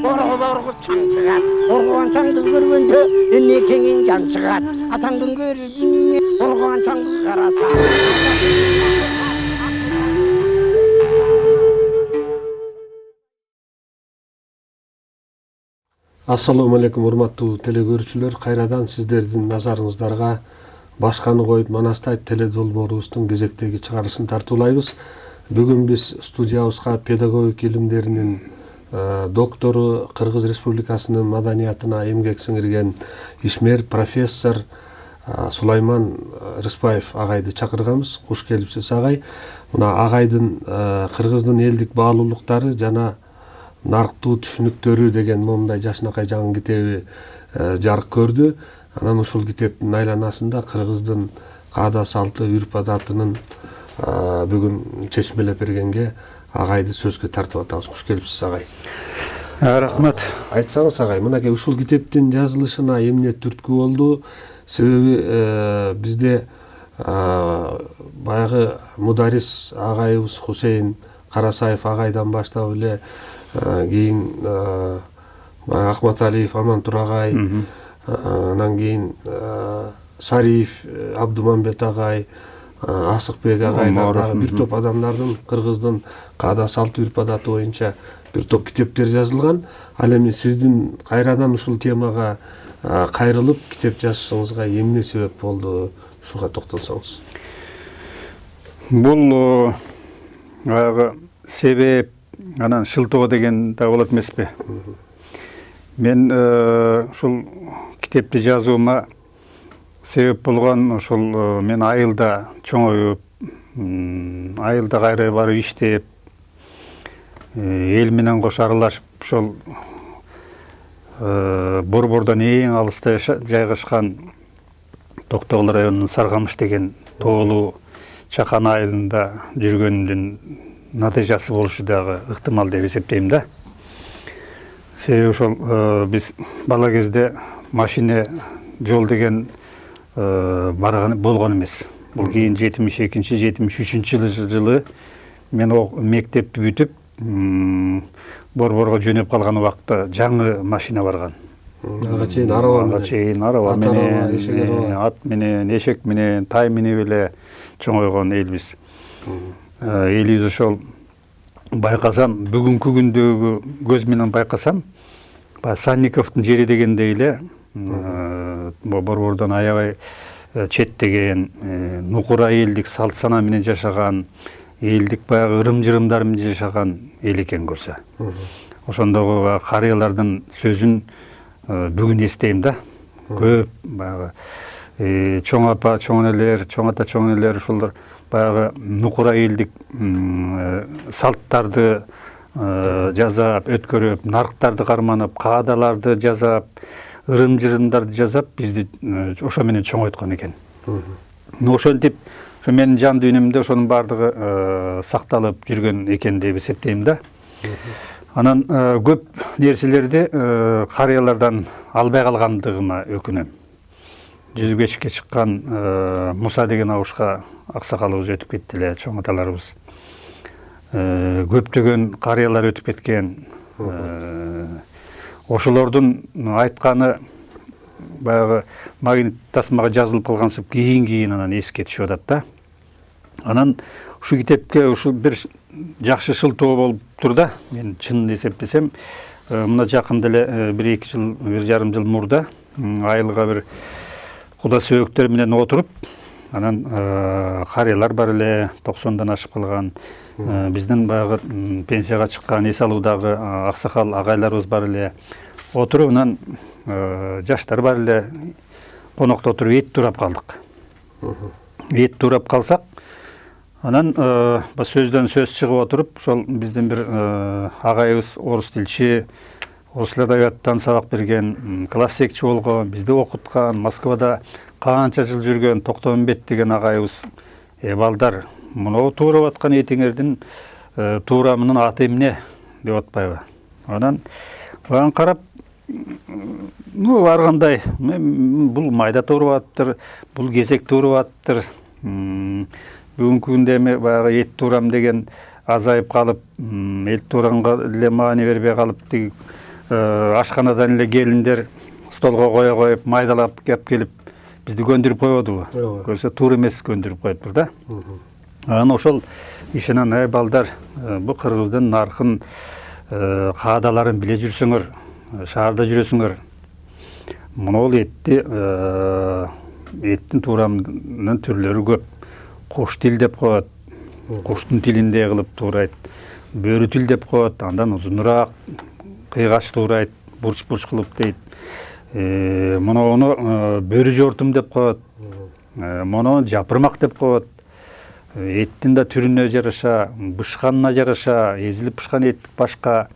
Borgu çan çıgar. Borguan çandı görgünde nekengin can çıgar. Atandın görgünde borguan çandı karasa. Assalamu alaikum урматтуу телекөрүүчүлөр, кайрадан сиздердин назарыңыздарга башканы коюп Манастай теледолбоорубуздун кезектеги чыгарылышын тартуулайбыз. Бүгүн биз студиябызга педагогика илимдеринин доктору, Кыргыз Республикасынын маданиятына эмгек сиңирген ишмер профессор Сулайман Рыспаев агайды чакырганбыз. Куш келипсиз агай. Мына агайдын кыргыздын элдик баалуулуктары жана нарктуу түшүнүктөрү деген момундай жашынакай жаңы китеби жарык көрдү. Анан ушул китептин айланасында кыргыздын каада салты, үрп адатынын бүгүн чечмелеп бергенге агайды сөзгө тартып атабыз. Куш келипсиз агай. Рахмат. Айтсаңыз агай, мынакей ушул китептин жазылышына эмне түрткү болду? Себеби бизде баягы мударис агайыбыз Хусейн Карасаев агайдан баштап эле кийин Акматалиев Амантур агай, анан кийин Сариев Абдумамбет агай, Асыкбек агайлар дагы бир топ адамдардын кыргыздын каада салт үрп адаты боюнча бир топ китептер жазылган. Ал эми сиздин кайрадан ушул темага кайрылып китеп жазышыңызга эмне себеп болду? Ушуга токтолсоңуз. Бул баягы себеп анан шылтоо деген да болот эмеспи? Мен ушул китепти жазуума себеп болгон ушул мен айылда чоңоюп, айылда кайра барып иштеп, эл менен кошо аралашып, ошол Борбордон эң алыста жайгашкан Токтогул районунун Саргамыш деген тоолуу чакан айылында жүргөндүн натыйжасы болушу дагы ыктымал деп эсептейм да. Себеби ошол биз бала кезде машина жол деген барган болгон эмес. Бул кийин 72-73 жылы мен мектепти бүтүп Борборго жөнөп калган убакта жаңы машина барган. Ага чейин араба менен, ат менен, эшек менен, тай менен эле чоңойгон элбиз. Элибиз ошол байкасам, бүгүнкү күндөгү көз менен байкасам, Санниковдун жери дегендей эле Борбордон аябай четтеген, нукура элдик салт сана менен жашаган, элдик баягы ырым-жырымдар менен жашаган эл экен көрсө. Ошондогу карыялардын сөзүн бүгүн эстейм да. Көп баягы чоң апа, чоң энелер, чоң ата, чоң энелер ушулар баягы нукура элдик салттарды жазап, өткөрүп, нарктарды карманып, каадаларды жазап, ырым-жырымдарды жазап, бизди ошо менен чоңойткон экен. Ошентип, ошо менин жан дүйнөмдө ошонун бардыгы сакталып жүргөн экен деп эсептейм да. Анан көп нерселерди карыялардан албай калгандыгыма өкүнөм. Жүзбешикке чыккан Муса деген абышка аксакалыбыз өтүп кетти эле, чоң аталарыбыз. Көптөгөн карыялар өтүп кеткен. Ошолордун айтканы баягы магнит тасмага жазылып калгансып кийин анан эске түшүп атат да. Анан ушу китепке ушу бир жакшы шылтоо болуп тур да. Мен чын эсептесем, мына жакында эле 1-2 жыл, 1,5 жыл мурда айылга бир куда сөөктөр менен отуруп, анан карыялар бар эле, 90дан ашып калган, биздин баягы пенсияга чыккан эс алуудагы аксакал агайларыбыз бар эле. Отуруп, анан жаштар бар эле, конокто отуруп эт турап калдык. Эт турап калсак, анан сөздөн сөз чыгып отуруп, ошол биздин бир агайыбыз орус тилчи, орус адабияттан сабак берген, классикчи болгон, бизди окуткан, Москвада канча жыл жүргөн Токтомбет деген агайыбыз, балдар, мынау туурап аткан этиңердин туурамынын аты эмне деп атпайбы? Анан мага карап, ар кандай, бул майда туурап аттыр, бул кезек туурап аттыр. Бүгүнкү күндө эми баягы эт туурам деген азайып калып, эт тууранга эле маани бербей калып, ашканадан эле келиндер столго кое коюп майдалап келип бизди көндүрүп койбодубу? Көрсө туура эмес көндүрүп коюптур да. Анан ошол ишенен ай балдар, бу кыргыздын наркын каадаларын биле жүрсөңөр, шаарда жүрөсүңөр. Монол еттин туурамдын түрлөрү көп. Куш тил деп коет. Куштун тилинде кылып туурайт. Бөрү тил деп коет. Андан узунураак кыйгач туурайт, бурч-бурч кылып дейт. Моноону бөрү жортум деп коет. Моноону жапырмак деп коет. Эттин да түрүнө жараша, бышканына жараша, эзилип бышкан эт башка.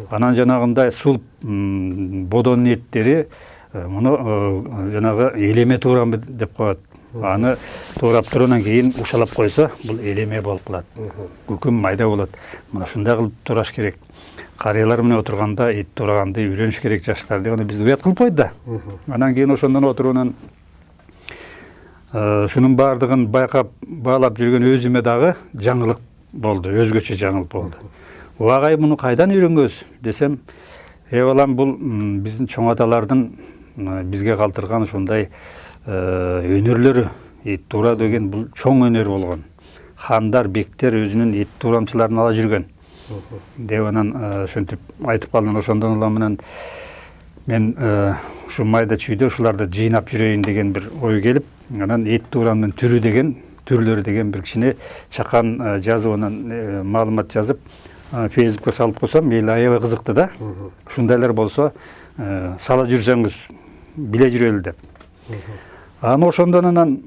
Анан жанагындай сулп бодонун эттери муну жанагы элеме туурамы деп коет. Аны туурап тургандан кийин ушалап койсо, бул элеме болуп калат. Күкүм майда болот. Мына ушундай кылып тураш керек. Карыялар менен отурганда эт тураганды үйрөнүш керек жаштар дегенде бизди уят кылып койду да. Анан кийин ошондон отуруунан шунун баардыгын байкап, баалап жүргөн өзүмө дагы жаңылык болду, өзгөчө жаңылык болду. Агай муну кайдан үйрөнгөнсүз десем, балам бул биздин чоң аталардын бизге калтырган ушундай өнөрлөрү. Эт туура деген бул чоң өнөр болгон. Хандар, бектер өзүнүн эт туурамчыларын ала жүргөн. Деп анан ошентип айтып калдым. Ошондон улам менен мен ушу майда чүйдө ушуларды жыйнап жүрөйүн деген бир ой келип, анан эт туурамдын түрлөрү деген бир кичине чакан жазып, анан маалымат жазып, Facebookка салып койсом, эл аябай кызыкты да. Ушундайлар болсо, сала жүрсөңүз, биле жүрөлү деп. Анан ошондон анан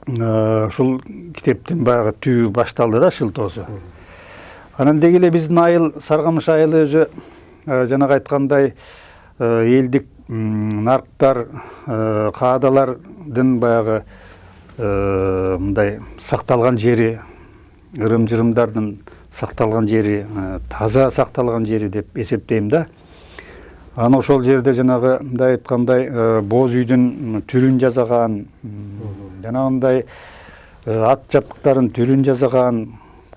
ушул китептин баягы түбү башталды да, шылтоосу. Анан деги эле биздин айыл, Саргамыш айылы өзү жанагы айткандай элдик нарктар, каадалардын баягы мындай сакталган жери, ырым-жырымдардын сакталган жери, таза сакталган жери деп эсептейм да. Анан ошол жерде жанагы мындай айткандай боз үйдүн түрүн жасаган, жанагындай ат жабдыктарын түрүн жасаган,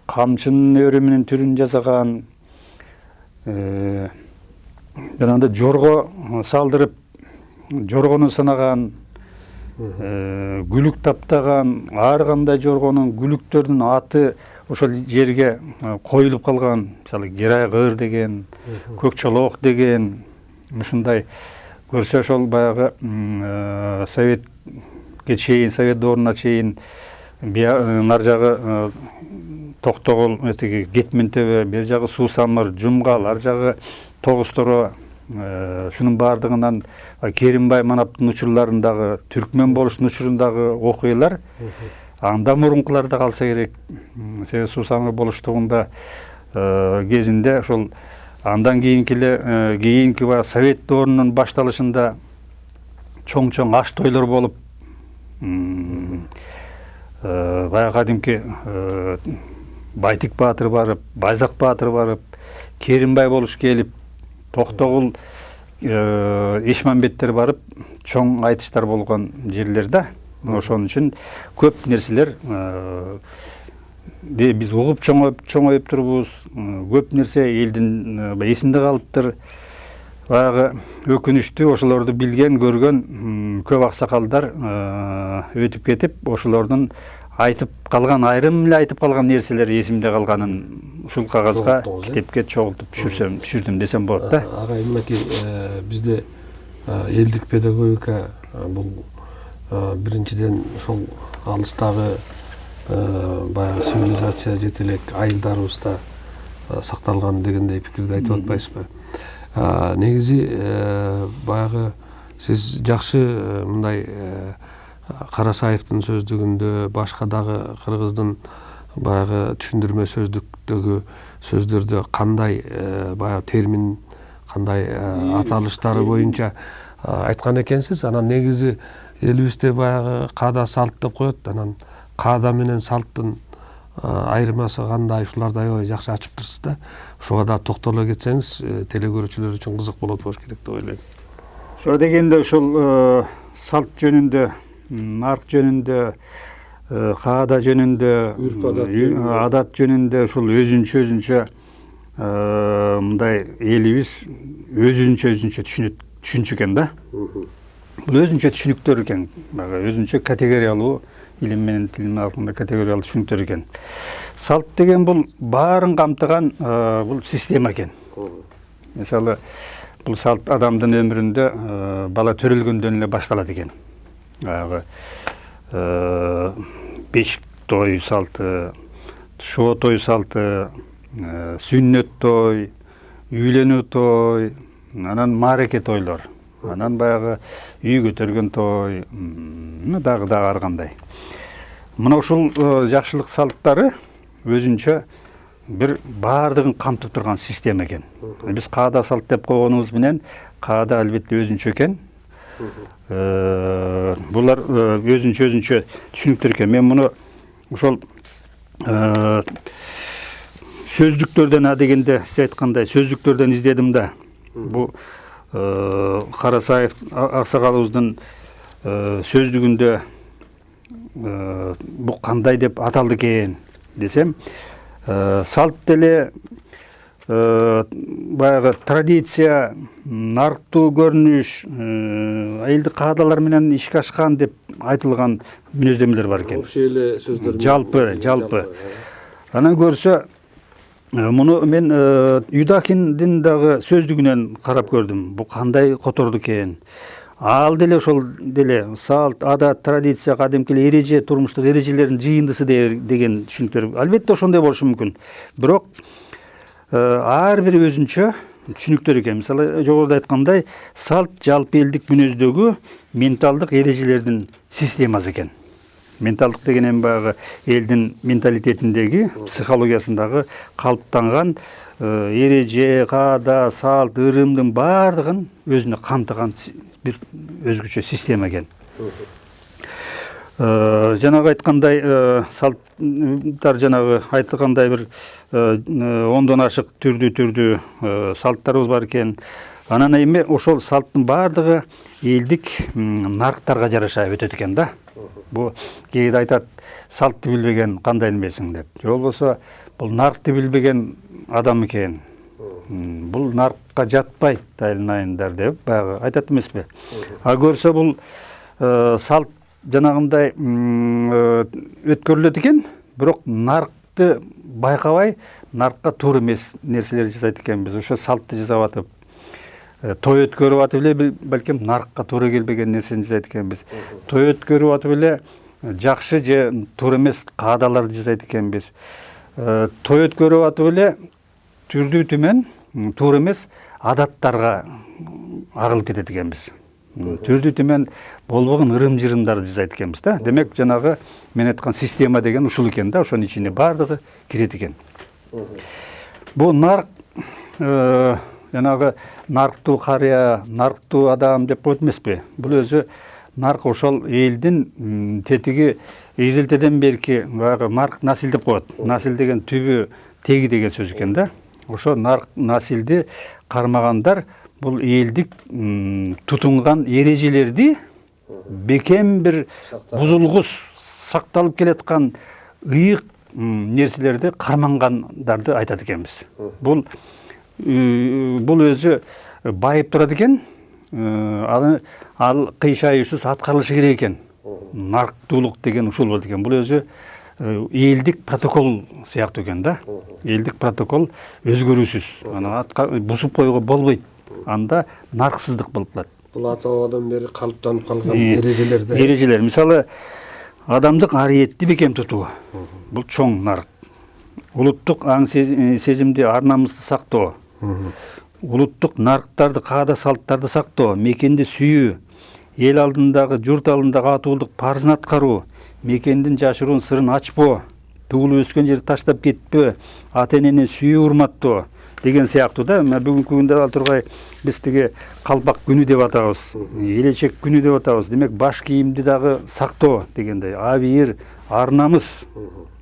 камчынын өрүмүнүн түрүн жасаган, жанагындай жорго салдырып, жоргону санаган, күлүк таптаган, ар кандай жоргонун, күлүктөрдүн аты ошол жерге коюлуп калган. Мисалы Герай кыр деген, Көк чолок деген, ушундай көрсө ошол баягы Советке чейин, Совет дооруна чейин нар жагы Токтогул, Кетмен төбө, бер жагы Суусамыр, Жумгал, ар жагы Тогусторо, шунун баардыгынан Керимбай Манаптын учурларындагы, түркмен болуштун учурундагы окуялар анда мурункуларда калса керек. Себеби Суусамыр болуштугунда кезинде ошол андан кийинки Совет доорунун башталышында чоң аш тойлор болуп, баягы кадимки Байтик баатыр барып, Байзак баатыр барып, Керимбай болуш келип, Токтогул, Эшмамбеттер барып, чоң айтыштар болгон жерлер да. Ошон үчүн көп нерселер биз угуп чоңоюп турбуз. Көп нерсе элдин эсинде калыптыр. Баягы өкүнүчтүү, ошолорду билген, көргөн көп аксакалдар өтүп кетип, ошолордун айтып калган, айрым эле айтып калган нерселер эсимде калганын ушул кагазга, китепке чогултуп түшүрдүм десем болот да. Агай, мынакей бизде элдик педагогика бул биринчиден ошол алыстагы баягы цивилизация жетелек айылдарыбызда сакталган дегендей пикирди айтып атпайсызбы? Негизи баягы сиз жакшы мындай Карасаевдин сөздүгүндө, башка дагы кыргыздын баягы түшүндүрмө сөздүктөгү сөздөрдө кандай баягы термин, кандай аталыштары боюнча айткан экенсиз. Анан негизи элибизде баягы каада салт деп коет. Анан каада менен салттын айырмасы кандай, ушуларды аябай жакшы ачыптырсыз да. Ушуга да токтоло кетсеңиз, телекөрүүчүлөр үчүн кызык болот болуш керек деп ойлойм. Ошо дегенде ушул салт жөнүндө, нарк жөнүндө, каада жөнүндө, адат жөнүндө ушул өзүнчө мындай элибиз өзүнчө түшүнчү экен да. Бул өзүнчө түшүнүктөр экен, баягы өзүнчө категориялуу илим менен тилдин аркында категориялуу түшүнүктөр экен. Салт деген бул баарын камтыган бул система экен. Мисалы, бул салт адамдын өмүрүндө бала төрөлгөндөн эле башталат экен. Баягы бешик той салты, шоо той салты, сүннөт той, үйлөнүү той, анан маареке тойлор, анан баягы үй көтөргөн той, дагы ар кандай. Мына ушул жакшылык салттары өзүнчө бир баардыгын камтып турган система экен. Биз каада салт деп койгонубуз менен каада албетте өзүнчө экен. Булар өзүнчө түшүнүктөр экен. Мен муну ошол сөздүктөрдөн адегенде сиз айткандай сөздүктөрдөн издедим да. Бу Карасаев аксакалыбыздын сөздүгүндө бу кандай деп аталды экен десем, салт деле баягы традиция, нарктуу көрүнүш, айылдык каадалар менен ишке ашкан деп айтылган мүнөздөмөлөр бар экен. Общий эле сөздөр. Жалпы. Анан көрсө, муну мен Юдахиндин дагы сөздүгүнөн карап көрдүм. Бу кандай которду экен. Ал деле ошол деле салт, адат, традиция, кадимки эреже, турмуштук эрежелердин жыйындысы деген түшүнүктөр. Албетте ошондой болушу мүмкүн. Бирок ар бир өзүнчө түшүнүктөр экен. Мисалы, жогоруда айткандай, салт жалпы элдик мүнөздөгү менталдык эрежелердин системасы экен. Менталдык деген эми баягы элдин менталитетиндеги, психологиясындагы калыптанган эреже, каада, салт, ырымдын баардыгын өзүнө камтыган бир өзгөчө система экен. Жанагы айткандай салттар, жанагы айткандай бир 10дон ашык түрдүү салттарыбыз бар экен. Анан эми ошол салттын баардыгы элдик нарктарга жараша өтөт экен да. Бу кээде айтат, салтты билбеген кандай эмесиң деп. Же болбосо бул наркты билбеген адам экен. Бул наркка жатпайт айылнайындар деп баягы айтат эмеспи? А көрсө бул салт жанагындай өткөрүлөт экен, бирок наркты байкабай, наркка туура эмес нерселер жасайт экенбиз. Ошо салтты жасап атып, той өткөрүп атып эле балким наркка туура келбеген нерсени жасайт экенбиз. Той өткөрүп атып эле жакшы же туура эмес каадаларды жасайт экенбиз. Той өткөрүп атып эле түрдүү түмен туура эмес адаттарга агылып кетет экенбиз. Түрдүү түмен болбогон ырым-жырымдарды жасайт экенбиз да. Демек, жанагы мен айткан система деген ушул экен да, ошонун ичине баардыгы кирет экен. Бу нарк, жанагы нарктуу карыя, нарктуу адам деп коет эмеспи? Бул өзү нарк ошол элдин тетиги эзелтеден берки баягы нарк насил деп коет. Насил деген түбү, теги деген сөз экен да. Ошо нарк насилди кармагандар бул элдик тутунган эрежелерди бекем бир бузулгус сакталып келаткан ыйык нерселерди кармангандарды айтат экенбиз. Бул өзү байып турат экен, ал кыйшайышсыз аткарылышы керек экен. Нарктуулук деген ушул болот экен. Бул өзү элдик протокол сыяктуу экен да. Элдик протокол өзгөрүүсүз. Аны бузуп койгого болбойт. Анда нарксыздык болуп калат. Бул ата бабадан бери калыптанып калган эрежелерди. Эрежелер, мисалы, адамдык ариетти бекем тутуу. Бул чоң нарк. Улуттук аң сезимди, ар намысты сактоо. Улуттук нарктарды, каада салттарды сактоо, мекенди сүйүү, эл алдындагы, журт алдындагы атуулук парызын аткаруу, мекендин жашыруун сырын ачпоо, туулуп өскөн жерди таштап кетпөө, ата-энени сүйүү, урматтоо деген сыяктуу да. Бүгүнкү күндө ал тургай биз тиги калпак күнү деп атабыз, элечек күнү деп атабыз. Демек, баш кийимди дагы сактоо дегендей, абийир, ар намыс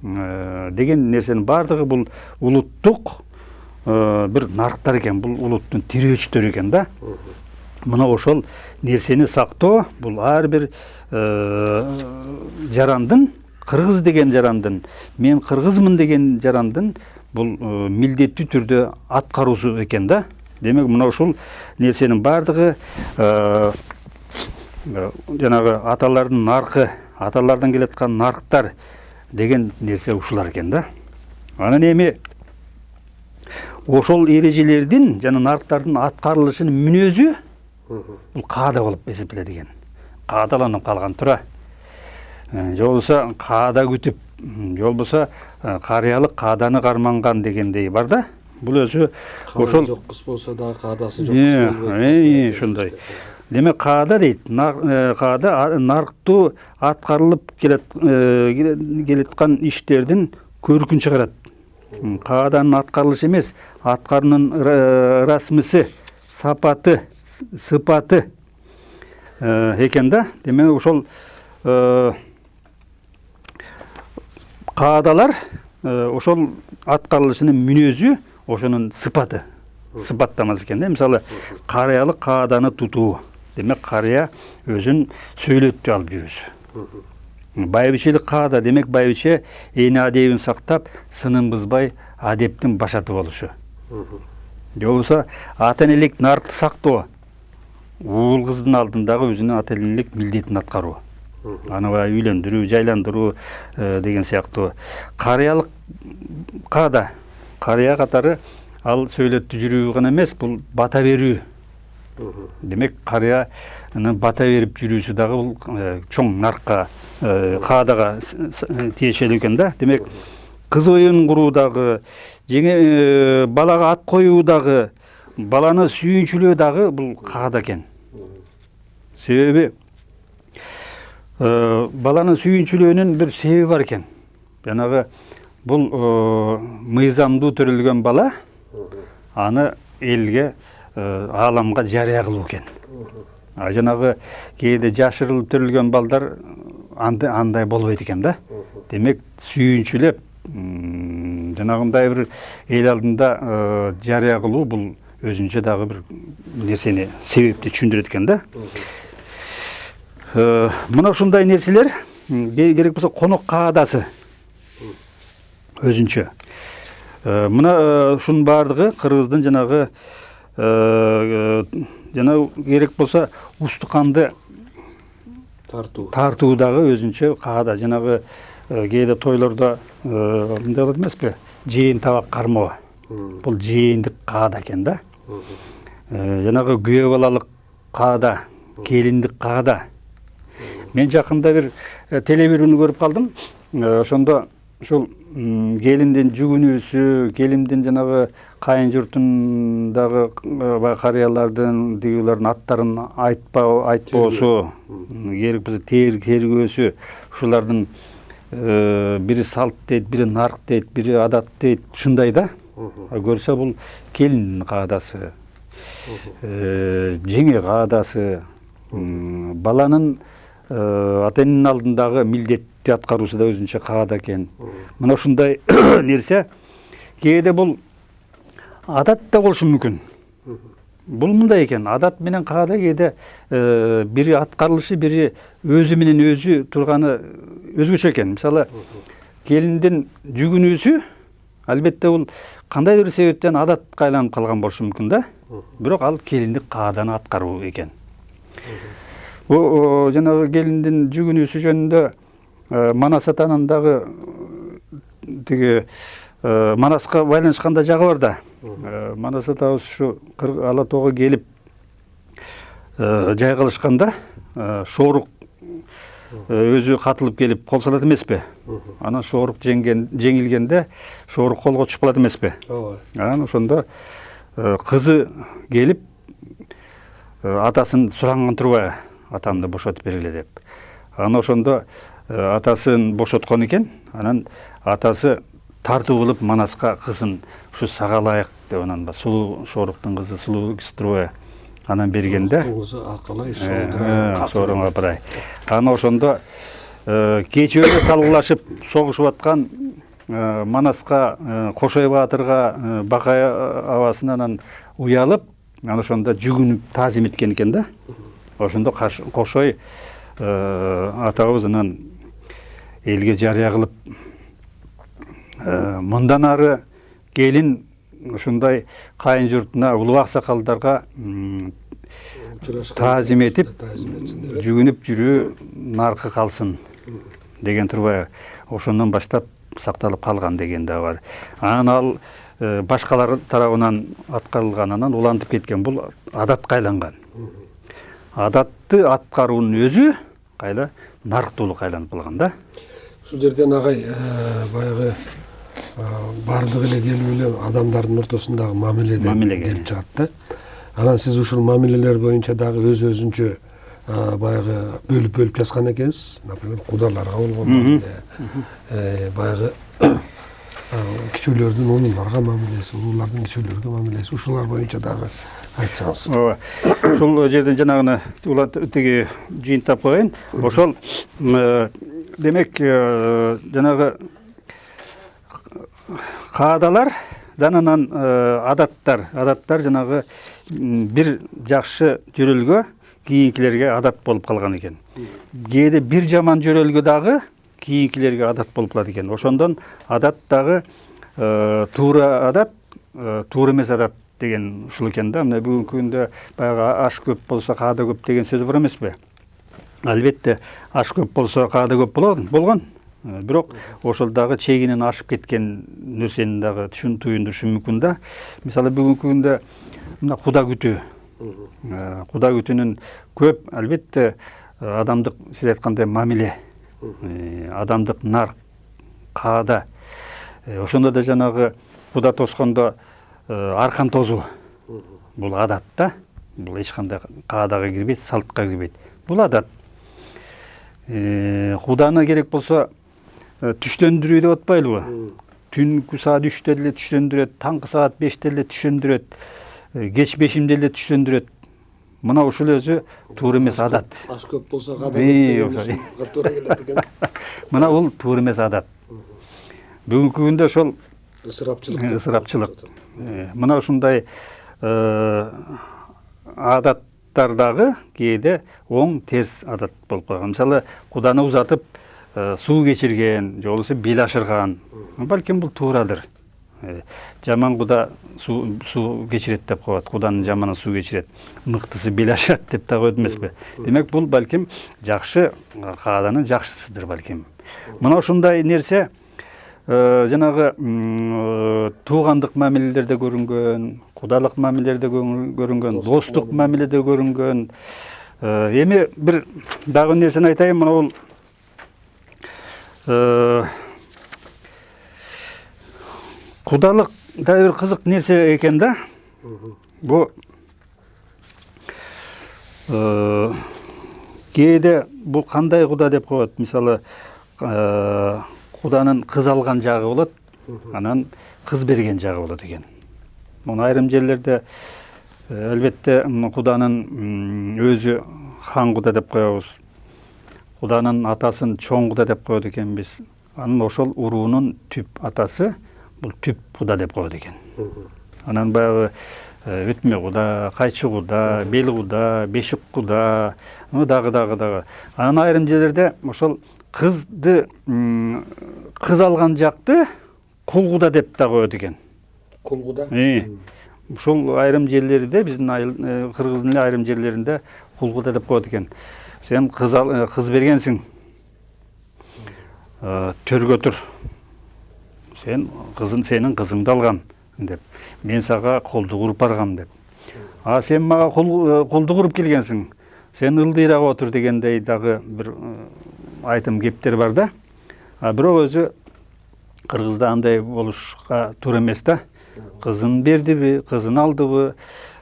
деген нерсенин баардыгы бул улуттук бир нарктар экен, бул улуттун тирөөчтөрү экен да. Мына ошол нерсени сактоо бул ар бир жарандын кыргыз деген жарандын, мен кыргызмын деген жарандын бул милдеттүү түрдө аткаруусу экен да. Демек мына ушул нерсенин бардыгы жанагы аталардын наркы, аталардан келаткан нарктар деген нерсе ушулар экен да. Анан эми ошол эрежелердин жана нарктардын аткарылышынын мүнөзү бул каада болуп эсептелет экен. Каадаланып калган тура. Же болбосо каада күтүп, же болбосо карыялык кааданы карманган дегендей бар да. Бул өзү ошол жок кыз болсо да каадасы жок кыз болбойт. Ошондой. Демек каада дейт. Каада нарктуу аткарылып келаткан иштердин көркүн чыгарат. Кааданын аткарылышы эмес, аткаруунун расмысы, сапаты, сыпаты экен да. Демек ошол каадалар ошол аткарылышынын мүнөзү, ошонун сыпаты, сыпаттамасы экен да. Мисалы, карыялык кааданы тутуу. Демек карыя өзүн сөйлөттү алып жүрүүсү. Байбичелик каада, демек байбиче эне адебин сактап, сынын бузбай адептин башаты болушу. Же болбосо ата энелик наркты сактоо, уул кыздын алдындагы өзүнүн ата энелик милдетин аткаруу. Аны үйлөндүрүү, жайландыруу деген сыяктуу. Карыялык каада, карыя катары ал сөйлөттү жүрүү гана эмес, бул бата берүү. Демек карыянын бата берип жүрүүсү дагы бул чоң наркка, каадага тиешелүү экен да. Демек кыз оюн куруудагы, балага ат коюудагы, баланы сүйүнчүлөө дагы бул каада экен. Себеби баланын сүйүнчүлөөнүн бир себеби бар экен. Жанагы бул мыйзамдуу төрөлгөн бала аны элге, ааламга жарыя кылуу экен. Жанагы кээде жашырылып төрөлгөн балдар андай болбойт экен да. Демек сүйүнчүлөп, жанагындай бир эл алдында жарыя кылуу бул өзүнчө дагы бир нерсени, себепти түшүндүрөт экен да. Мына ушундай нерселер керек болсо конок каадасы өзүнчө. Мына ушунун бардыгы кыргыздын жанагы керек болсо устуканды тартуудагы өзүнчө каада. Жанагы кээде тойлордо мындай болот эмеспи? Жээн табак кармоо. Бул жээндик каада экен да. Жанагы күйөө балалык каада, келиндик каада. Мен жакында бир телебирүүнү көрүп калдым. Ошондо ушул келиндин жүгүнүүсү, келиндин жанагы кайын журтундагы карыялардын, дегилердин аттарын айтпоосу, керек болсо тергөөсү, ушулардын бири салт дейт, бири нарк дейт, бири адат дейт, ушундай да. Көрсө бул келиндин каадасы, жеңе каадасы, баланын ата эненин алдындагы милдетти аткаруусу да өзүнчө каада экен. Мына ушундай нерсе кээде бул адат да болушу мүмкүн. Бул мындай экен, адат менен каада кээде бири аткарылышы, бири өзү менен өзү турганы өзгөчө экен. Мисалы, келиндин жүгүнүүсү албетте бул кандайдыр бир себептен адатка айланып калган болушу мүмкүн да. Бирок ал келиндик кааданы аткаруу экен. Жанагы келиндин жүгүнүүсү жөнүндө Манас атанын дагы тиги Манаска байланышканда жагы бар да. Манас атабыз ушу Ала тоого келип жайгалышканда шоорук өзү катылып келип кол салат эмеспи? Анан шоорук жеңилгенде шоорук колго түшүп калат эмеспи? Анан ошондо кызы келип атасын суранган турбайбы? Атамды бошотуп бергиле деп. Анан ошондо атасын бошоткон экен. Анан атасы тартуу кылып Манаска кызын ушу сага ылайык деп, анан сулуу шооруктун кызы сулуу кыз турбайбы? Анан бергенде акылай сооруңа апарай. Анан ошондо кечөөгө салгылашып согушуп аткан Манаска, Кошой баатырга, Бакай абасынан уялып, анан ошондо жүгүнүп таазим эткен экен да. Ошондо Кошой атабыз анан элге жарыя кылып мындан ары келин ушундай кайын журтуна улуу аксакалдарга таазим этип жүгүнүп жүрүү наркы калсын деген турбайбы ошондон баштап сакталып калган деген да бар. Анан ал башкалар тарабынан аткарылганынан улантып кеткен, бул адатка айланган. Адатты аткаруунун өзү кайла нарктуулукка айланып калган да. Ушул жерден агай баягы бардык эле келип эле адамдардын ортосундагы мамиледен келип чыгат да. Анан сиз ушул мамилелер боюнча дагы өзүнчө баягы бөлүп жазган экенсиз. Например, кудаларга болгон мамиле, баягы кичүүлөрдүн улууларга мамилеси, улуулардын кичүүлөргө мамилеси, ушулар боюнча дагы айтсаңыз. Ооба. Ушул жерден жанагыны тиги жыйынтап коеюн. Ошол демек жанагы каадалардан анан адаттар жанагы бир жакшы жөрөлгө кийинкилерге адат болуп калган экен. Кээде бир жаман жөрөлгө дагы кийинкилерге адат болуп калат экен. Ошондон адат дагы туура адат, туура эмес адат деген ушул экен да. Мына бүгүнкү күндө баягы аш көп болсо каада көп деген сөз бар эмеспи? Албетте аш көп болсо каада көп болгон. Бирок ошол дагы чегинен ашып кеткен нерсени дагы туюндурушу мүмкүн да. Мисалы бүгүнкү күндө мына куда күтүү. Куда күтүүнүн көп албетте адамдык сиз айткандай мамиле, адамдык нарк, каада. Ошондо да жанагы куда тоскондо аркан тозуу. Бул адат да. Бул эч кандай каадага кирбейт, салтка кирбейт. Бул адат. Куданы керек болсо түштөндүрүү деп атпайлыбы? Түнкү саат 3-те эле түштөндүрөт, таңкы саат 5-те эле түштөндүрөт, кеч 5-имде эле түштөндүрөт. Мына ушул өзү туура эмес адат. Аш көп болсо каада көп туура келет экен. Мына бул туура эмес адат. Бүгүнкү күндө ошол ысырапчылык. Мына ушундай адаттар дагы кээде оң терс адат болуп калган. Мисалы, куданы узатып суу кечирген, же болбосо бел ашырган. Балким бул туурадыр. Жаман куда суу кечирет деп коет. Куданын жаманы суу кечирет. Мыктысы бел ашырат деп да коет эмеспи? Демек бул балким жакшы кааданын жакшысыдыр балким. Мына ушундай нерсе жанагы туугандык мамилелерде көрүнгөн, кудалык мамилелерде көрүнгөн, достук мамиледе көрүнгөн. Эми бир дагы нерсени айтайын, мына бул кудалык да бир кызык нерсе экен да. Бу кээде бул кандай куда деп коет. Мисалы, куданын кыз алган жагы болот, анан кыз берген жагы болот экен. Муну айрым жерлерде албетте куданын өзү хан куда деп коебуз. Куданын атасын чоң куда деп коет экенбиз. Анын ошол уруунун түп атасы бул түп куда деп коет экен. Анан баягы өтмө куда, кайчы куда, бел куда, бешик куда, дагы. Анан айрым жерлерде ошол кызды кыз алган жакты кул куда деп да коет экен. Кул куда? Ушул айрым жерлерде, биздин кыргыздын эле айрым жерлеринде кул куда деп коет экен. Сен кыз бергенсиң, төргө тур. Сенин кызыңды алгам деп. Мен сага колду куруп баргам деп. Сен мага колду куруп келгенсиң, сен ылдыйраак отур дегендей дагы бир айтым кептер бар да. Бирок өзү кыргызда андай болушка туура эмес да. Кызын бердиби, кызын алдыбы,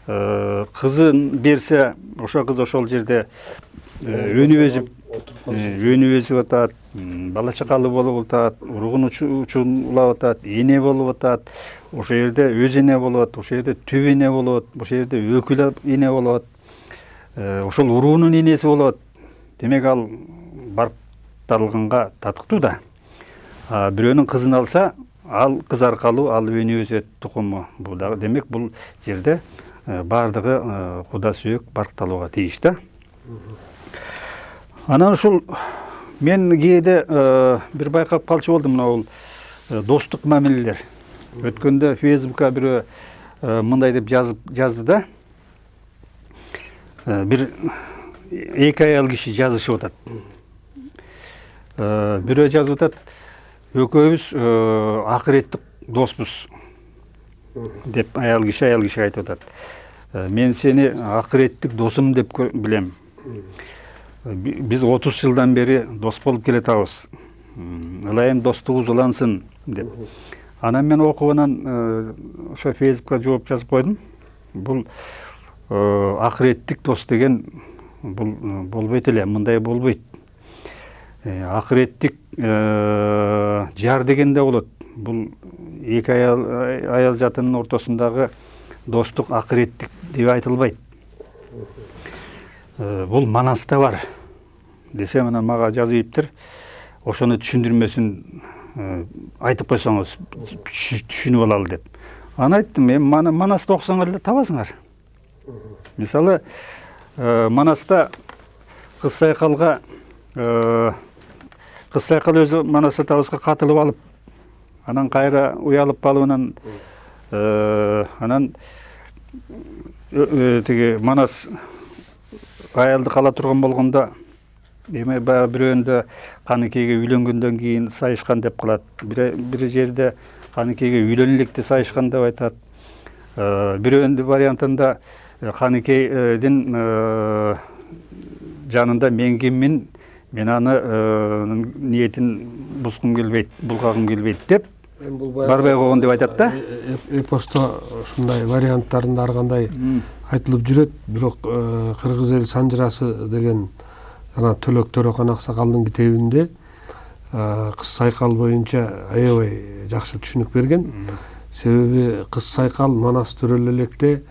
кызын берсе, ошо кыз ошол жерде өнү өзүп атат, бала чакалы болуп атат, уругун учун улап атат, эне болуп атат, ошол жерде өз эне болуп атат, ошол жерде түп эне болуп атат, ошол жерде өкүл эне болуп атат, ошол уруунун энеси болуп атат. Демек ал баркталганга татыктуу да. Бирөөнүн кызын алса, ал кыз аркылуу ал өнү өсөт тукуму. Бул дагы демек бул жерде бардыгы куда сүйөк баркталууга тийиш да. Анан ушул Мен кээде бир байкап калчу болдум, мына бул достук мамилелер. Өткөндө Facebook'a бирөө мындай деп жазды да. Бир эки аял киши жазышып атат. Бирөө жазып атат, экөөбүз акыреттик доспуз деп аял киши айтып атат. Мен сени акыреттик досум деп билем. Биз 30 жылдан бери дос болуп келатабыз. Ылайым достугубуз улансын деп. Анан мен окуганан ошо Facebook'a жооп жазып койдум. Бул акыреттик дос деген бул болбойт эле, мындай болбойт. Акыреттик жар деген да болот. Бул эки аял затынын ортосундагы достук акыреттик деп айтылбайт. Бул Манаста бар десем, анан мага жазып ийиптир. Ошону түшүндүрмөсүн айтып койсоңуз түшүнүп алалы деп. Аны айттым, мен Манасты окусаңар эле табасыңар. Мисалы, Манаста кыз сайкалга өзү Манас атабызга катылып алып, анан кайра уялып алып, анан тиги Манас аялды кала турган болгондо, эме баягы бирөөндө Каныкейге үйлөнгөндөн кийин сайышкан деп калат. Бир жерде Каныкейге үйлөнө электе сайышкан деп айтат. Бирөөндө вариантында Каныкейдин жанында мен киммин, мен аны ниетин бузгум келбейт, булгагым келбейт деп барбай койгон деп айтат да. Эпосто ушундай варианттарында ар кандай айтылып жүрөт. Бирок кыргыз эл санжырасы деген ана Төлөк Төрөкан аксакалдын китебинде кыз сайкал боюнча аябай жакшы түшүнүк берген. Себеби кыз сайкал Манас төрөлө электе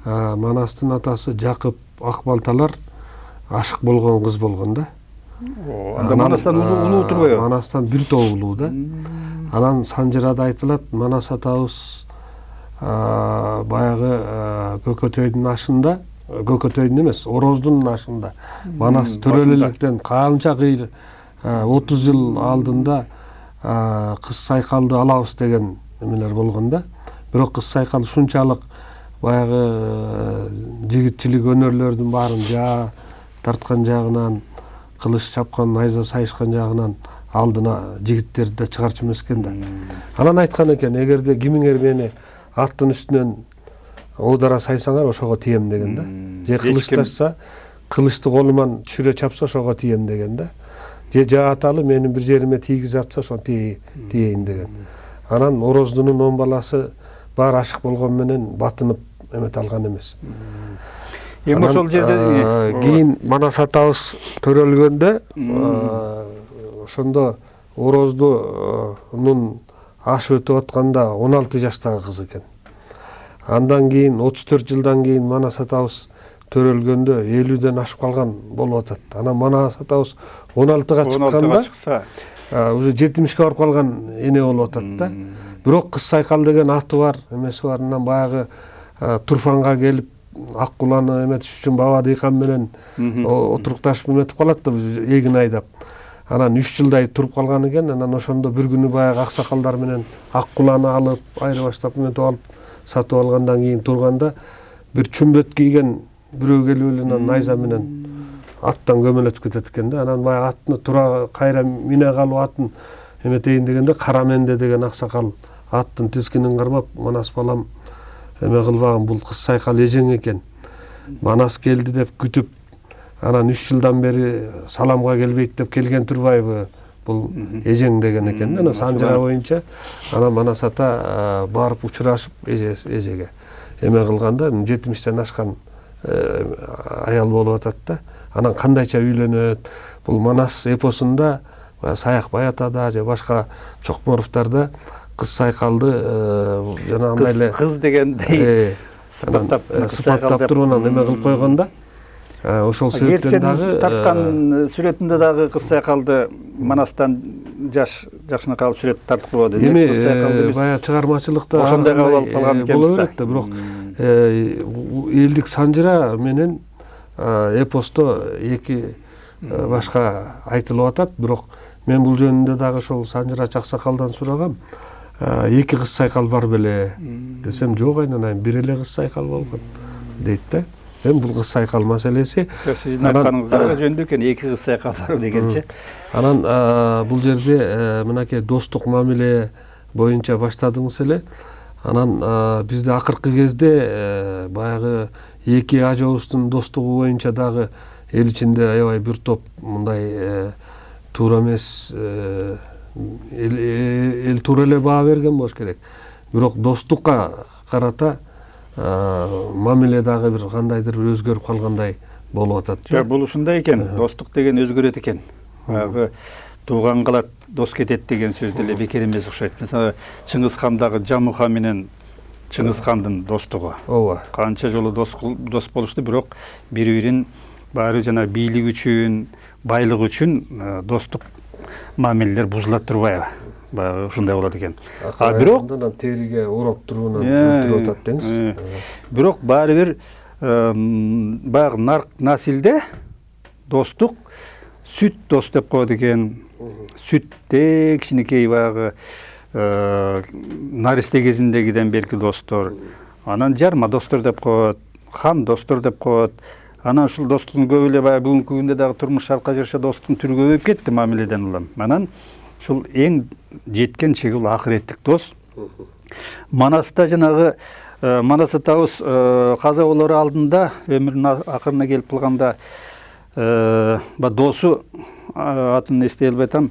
Манастын атасы Жакып Акбалталар ашык болгон кыз болгон да. Анда Манастан улуу турбайбы? Манастан бир топ улуу да. Анан санжырада айтылат, Манас атабыз баягы Көкөтөйдүн ашында, Көкөтөйдүн эмес, Ороздун ашында Манас төрөлө электен канча кыйр 30 жыл алдында кыз сайкалды алабыз деген эмелер болгон да. Бирок кыз сайкал ушунчалык баягы жигитчилик өнөрлөрдүн баарын тарткан жагынан, кылыч чапкан, найза сайышкан жагынан алдына жигиттерди да чыгарчу эмес экен да. Анан айткан экен, эгерде кимиңер мени аттын үстүнөн оодара сайсаңар ошого тием деген да. Же кылыч ташса, кылычты колуман түшүрө чапса ошого тием деген да. Же жааталы менин бир жериме тийгиз атса ошо тиейин деген. Анан Ороздунун 10 баласы баары ашык болгон менен батынып эмете алган эмес. Эми ошол жерде кийин Манас атабыз төрөлгөндө ошондо Ороздунун ашы өтүп атканда 16 жаштагы кыз экен. Андан кийин 34 жылдан кийин Манас атабыз төрөлгөндө 50ден ашып калган болуп атат. Анан Манас атабыз 16га чыкканда уже 70ке барып калган эне болуп атат да. Бирок кыз сайкал деген аты бар, эмеси бар. Анан баягы Турфанга келип ак куланы эметиш үчүн баба дыйкан менен отурукташып эметип калат да, эгин айдап. Анан 3 жылдай туруп калган экен. Анан ошондо бир күнү баягы аксакалдар менен ак куланы алып, айры баштап эметип алып, сатып алгандан кийин турганда бир чүмбөт кийген бирөө келип эле найза менен аттан көмөлөтүп кетет экен да. Анан баягы аттыны тура кайра мине калып атын эметейин дегенде Караменде деген аксакал аттын тискинин кармап, Манас балам эме кылбагын, бул кыз сайкал эжең экен. Манас келди деп күтүп, анан 3 жылдан бери саламга келбейт деп келген турбайбы? Бул эжең деген экен да. Анан санжыра боюнча анан Манас ата барып учурашып эжеге эме кылганда 70ден ашкан аял болуп атат да. Анан кандайча үйлөнөт? Бул Манас эпосунда Саякбай атада же башка Чокморовдордо кыз сайкалды жана андай эле кыз дегендей сыпаттап туруп анан эме кылып койгон да. Ошол себептен дагы тарткан сүрөтүндө дагы кыз сайкалды Манастан жакшына калып сүрөт тартып коёду. Эми баягы чыгармачылыкта ошондой кабыл алып калган экенбиз боло берет да. Бирок элдик санжыра менен эпосто эки башка айтылып атат. Бирок мен бул жөнүндө дагы ошол Санжырач Аксакалдан сурагам. Эки кыз сайкал бар беле десем, жок айнанайын, бир эле кыз сайкал болгон дейт да. Эми бул кыз сайкал маселеси сиздин айтканыңызда жөнүндө экен, эки кыз сайкал бар дегенче. Анан бул жерде мынакей достук мамиле боюнча баштадыңыз эле. Анан бизде акыркы кезде баягы эки ажообуздун достугу боюнча дагы эл ичинде аябай бир топ мындай туура эмес эл туура эле баа берген болуш керек. Бирок достукка карата мамиле дагы бир кандайдыр бир өзгөрүп калгандай болуп атат. Жок, бул ушундай экен. Достук деген өзгөрөт экен. Баягы тууган калат, дос кетет деген сөз деле бекер эмес окшойт. Мисалы, Чыңгыз хандагы Жамуха менен Чыңгыз хандын достугу. Ооба. Канча жолу дос болушту, бирок бири-бирин баары жана бийлик үчүн, байлык үчүн достук мамилелер бузула турбайбы. Баягы ушундай болот экен. Бирок териге урап туруунан өлтүрүп атат деңиз. Бирок баары бир баягы нарк насилде достук сүт дос деп коет экен. Сүттө кичинекей баягы наристе кезиндегиден берки достор. Анан жарма достор деп коет, хан достор деп коет. Анан ушул достуктун көбү эле баягы бүгүнкү күндө дагы турмуш шартка жараша достуктун түрү көбөйүп кетти мамиледен улам. Анан ушул эң жеткен чеги бул акыреттик дос. Манаста жанагы Манас атабыз каза болор алдында өмүрүнүн акырына келип калганда досу атын эстей албай атам,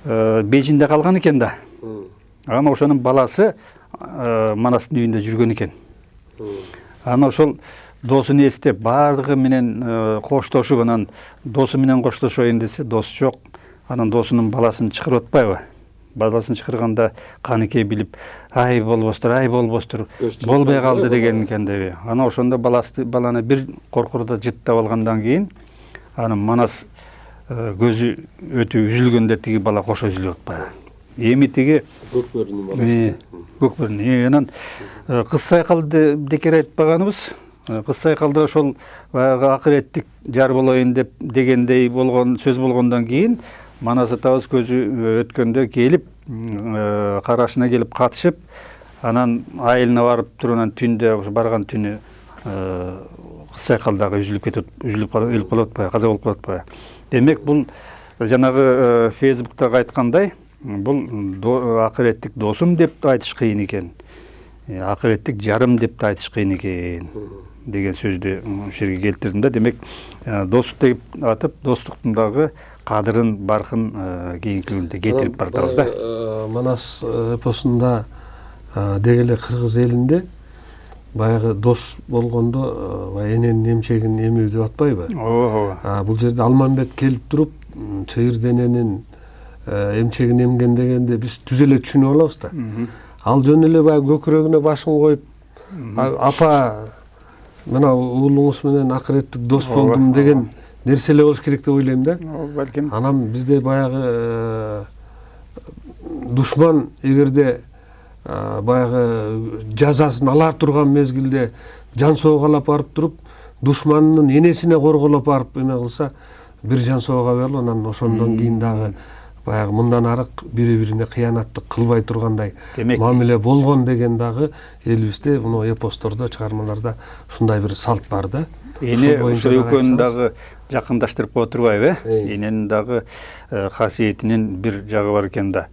Бейжиңде калган экен да. Анан ошонун баласы Манастын үйүндө жүргөн экен. Анан ошол досун эстеп бардыгы менен коштошуп, анан досу менен коштошоюн десе, дос жок. Анан досунун баласын чакырып атпайбы? Баласын чакырганда каныкей билип, ай болбостур, болбой калды деген экен деби. Анан ошондо баланы бир коркурда жыттап алгандан кийин, анан Манас көзү өтүп үзүлгөндө тиги бала кошо үзүлүп атпайбы? Эми тиги Көкбөрүнүн баласы. Көкбөрүн. Анан кыз сайкалды бекер айтпаганыбыз. Кыз сайкалда ошол баягы акыреттик жар болоюн деп дегендей болгон сөз болгондон кийин Манас атабыз көзү өткөндө келип, карашына келип катышып, анан айылына барып туруп, анан түндө барган түнү кыз сайкалдагы өлүп калып атпайбы, каза болуп калып атпайбы? Демек, бул жанагы Фейсбуктагы айткандай, бул акыреттик досум деп айтыш кыйын экен. Акыреттик жарым деп айтыш кыйын экен деген сөздү ушул жерге келтирдим да. Демек, дос деп атып, достуктун дагы кадырын, баркын кийинки күндө кетирип баратабыз да. Манас эпосунда деги эле кыргыз элинде баягы дос болгондо эненин эмчегин эмүү деп атпайбы? Ооба. Бул жерде Алмамбет келип туруп, чыйыр дененин эмчегин эмген дегенде биз түз эле түшүнүп алабыз да. Ал жөн эле баягы көкүрөгүнө башын коюп, апа мына уулуңуз менен акыреттик дос болдум деген нерсе эле болуш керек деп ойлойм да. Балким. Анан бизде баягы душман эгерде баягы жазасын алар турган мезгилде жан соогалап барып туруп, душманынын энесине корголоп барып эме кылса, бир жан соога берилип, анан ошондон кийин дагы баягы мындан арык бири-бирине кыянаттык кылбай тургандай мамиле болгон деген дагы элибизде мына эпостордо, чыгармаларда ушундай бир салт бар да. Эне ушул экөөнүн дагы жакындаштырып кое турбайбы? Эненин дагы касиетинин бир жагы бар экен да.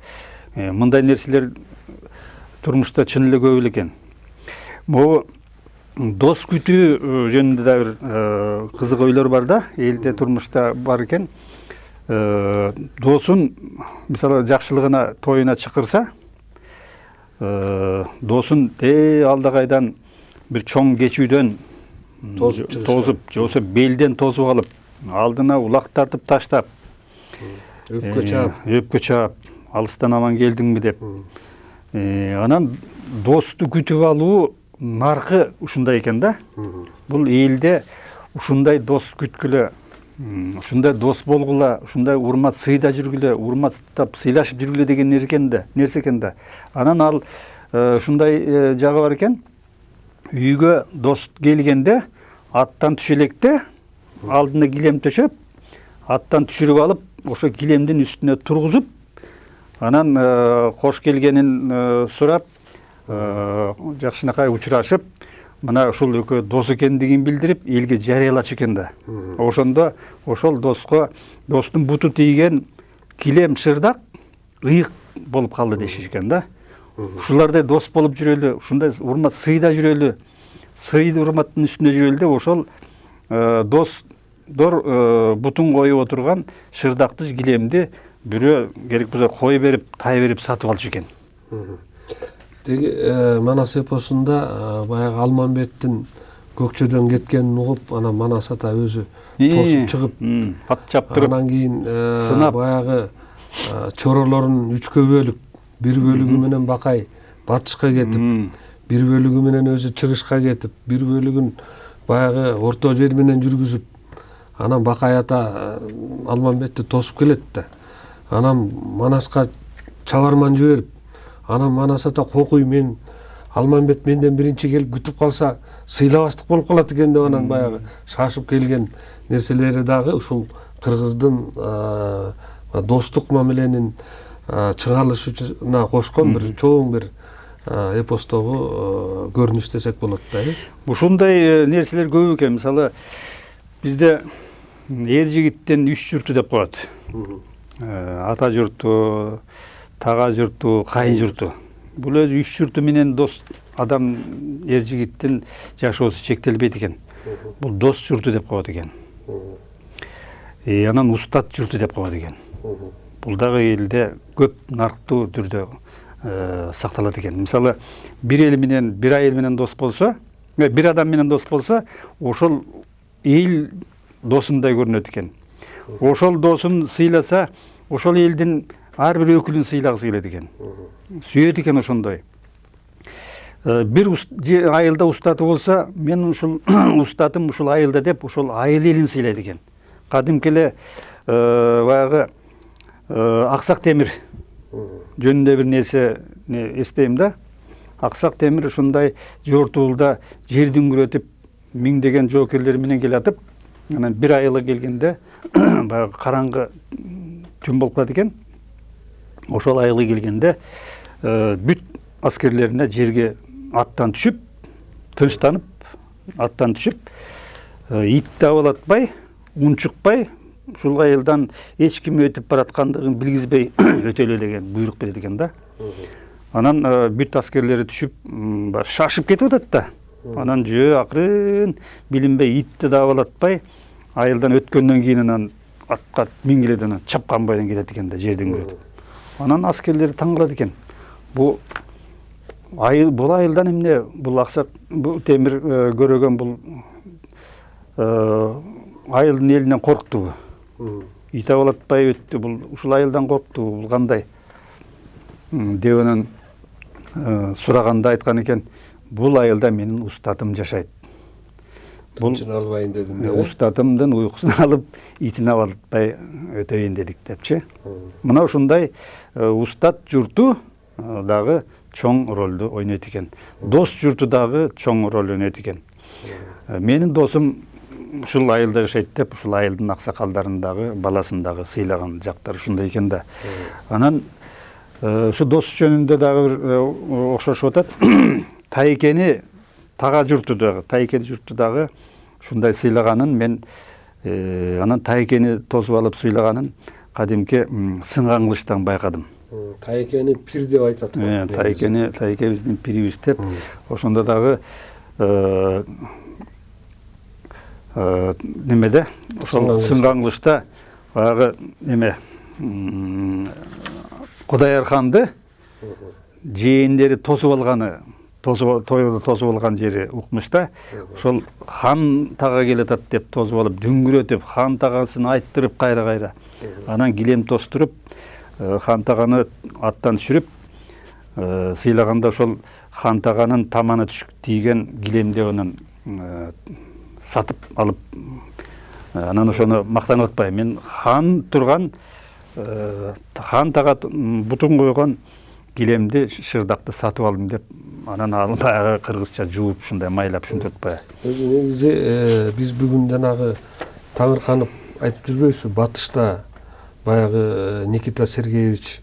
Мындай нерселер турмушта чын эле көп эле экен. Могу дос күтүү жөнүндө да бир кызык ойлор бар да. Элде турмушта бар экен. Досун мисалы жакшылыгына тоюна чакырса, досун алда кайдан бир чоң кечүүдөн тозуп, же болбосо белден тозуп алып, алдына улак тартып таштап, өпкө чаап, алыстан аман келдиңби деп. Анан досту күтүп алуу наркы ушундай экен да. Бул элде ушундай дос күткүлө, ушундай дос болгула, ушундай урмат сыйда жүргүлө, урматтап сыйлашып жүргүлө деген нерсе экен да. Анан ал ушундай жагы бар экен. Үйгө дос келгенде аттан түшө электе алдына килем төшөп, аттан түшүрүп алып ошо килемдин үстүнө тургузуп, анан кош келгенин сурап, жакшынакай учурашып, мына ушул экөө дос экендигин билдирип, элге жарыялачу экен да. Ошондо ошол достун буту тийген килем шырдак ыйык болуп калды дешиш экен да. Ушулардай дос болуп жүрөлү, ушундай урмат сыйда жүрөлү, сый урматтын үстүндө жүрөлү деп ошол достор бутун коюп отурган шырдакты килемди бирөө керек болсо кой берип, тай берип сатып алчу экен. Деги Манас эпосунда баягы Алмамбеттин көкчөдөн кеткенин угуп, анан Манас ата өзү тосуп чыгып, ат чаптырып, анан кийин сынап, баягы чоролорун үчкө бөлүп, бир бөлүгү менен Бакай батышка кетип, бир бөлүгү менен өзү чыгышка кетип, бир бөлүгүн баягы орто жер менен жүргүзүп, анан Бакай ата Алмамбетти тосуп келет да. Анан Манаска чабарман жиберип, анан Манас ата кокуй, мен Алмамбет менден биринчи келип күтүп калса сыйлабастык болуп калат экен деп, анан баягы шашып келген нерселери дагы ушул кыргыздын достук мамиленин чыңалышына кошкон бир чоң бир эпостогу көрүнүш десек болот да. Ушундай нерселер көп экен. Мисалы, бизде эр жигиттин 3 журту деп коет. Ата журту, тага журту, кайын журту. Бул өзү 3 журту менен дос адам эр жигиттин жашоосу чектелбейт экен. Бул дос журту деп коет экен. Анан устат журту деп коет экен. Бул дагы элде көп нарктуу түрдө сакталат экен. Мисалы, бир эл менен, бир айыл менен дос болсо, бир адам менен дос болсо, ошол эл досундай көрүнөт экен. Ошол досун сыйласа, ошол элдин ар бир өкүлүн сыйлагысы келет экен. Сүйөт экен ошондой. Бир айылда устаты болсо, мен ушул устатым ушул айылда деп, ошол айыл элин сыйлайт экен. Кадимки эле баягы Аксак Темир жөнүндө бир нерсе эстейм да. Аксак Темир ушундай жортуулда жердин күрөтүп, миңдеген жоокерлер менен келатып, анан бир айылга келгенде баягы караңгы түн болуп калат экен. Ошол айылга келгенде бүт аскерлерине жерге аттан түшүп, тынчтанып, аттан түшүп, ит табалатпай, унчукпай, ушул айылдан эч ким өтүп бараткандыгын билгизбей өтөлө деген буйрук берет экен да. Анан бүт аскерлери түшүп, шашып кетип атат да. Анан акырын билинбей итти табалатпай, айылдан өткөндөн кийин анан атка мингилет, анан чапкан бойдон кетет экен да, жерден көрөтүп. Анан аскерлери таң калат экен. Бул айылдан эмне, бул Аксак Темир көрөгөн бул айылдын элинен корктубу? Ит табалатпай өттү, бул ушул айылдан корктубу? Бул кандай? Деп анан сураганда айткан экен, бул айылда менин устатым жашайт. Тынчын албайын дедим. Устатымдын уйкусун алып, итин абалатпай өтөйүн дедик депчи. Мына ушундай устат журту дагы чоң ролду ойнойт экен. Дос журту дагы чоң роль ойнойт экен. Менин досум ушул айылда жашайт деп, ушул айылдын аксакалдарын дагы, баласын дагы сыйлаган жактар ушундай экен да. Анан ушу дос жөнүндө дагы бир окшошуп атат. Тайкени тага журту дагы ушундай сыйлаганын мен анан Тайкени тосуп алып сыйлаганын кадимки сынган кылычтан байкадым. Тайкени пир деп айтат. Тайке биздин пирибиз деп. Ошондо дагы немеде, ошол сынган кылычта баягы неме Кудайыр ханды жээндери тосуп алганы, тойду тосуп алган жери укмушта, ошол хан тага келатат деп тосуп алып, дүңгүрөтүп, хан тагасын айттырып кайра-кайра. Анан килем тостуруп, хан таганы аттан түшүрүп, сыйлаганда ошол хан таганын таманы тийген килемди анан сатып алып, анан ошону мактанып атпайм. Мен хан турган, хан тага бутун койгон килемди, шырдакты сатып алдым деп, анан алып баягы кыргызча жууп, ушундай майлап шүнтөт баягы. Өзү негизи биз бүгүн жанагы Таңырканып айтып жүрбөйсүз, батышта баягы Никита Сергеевич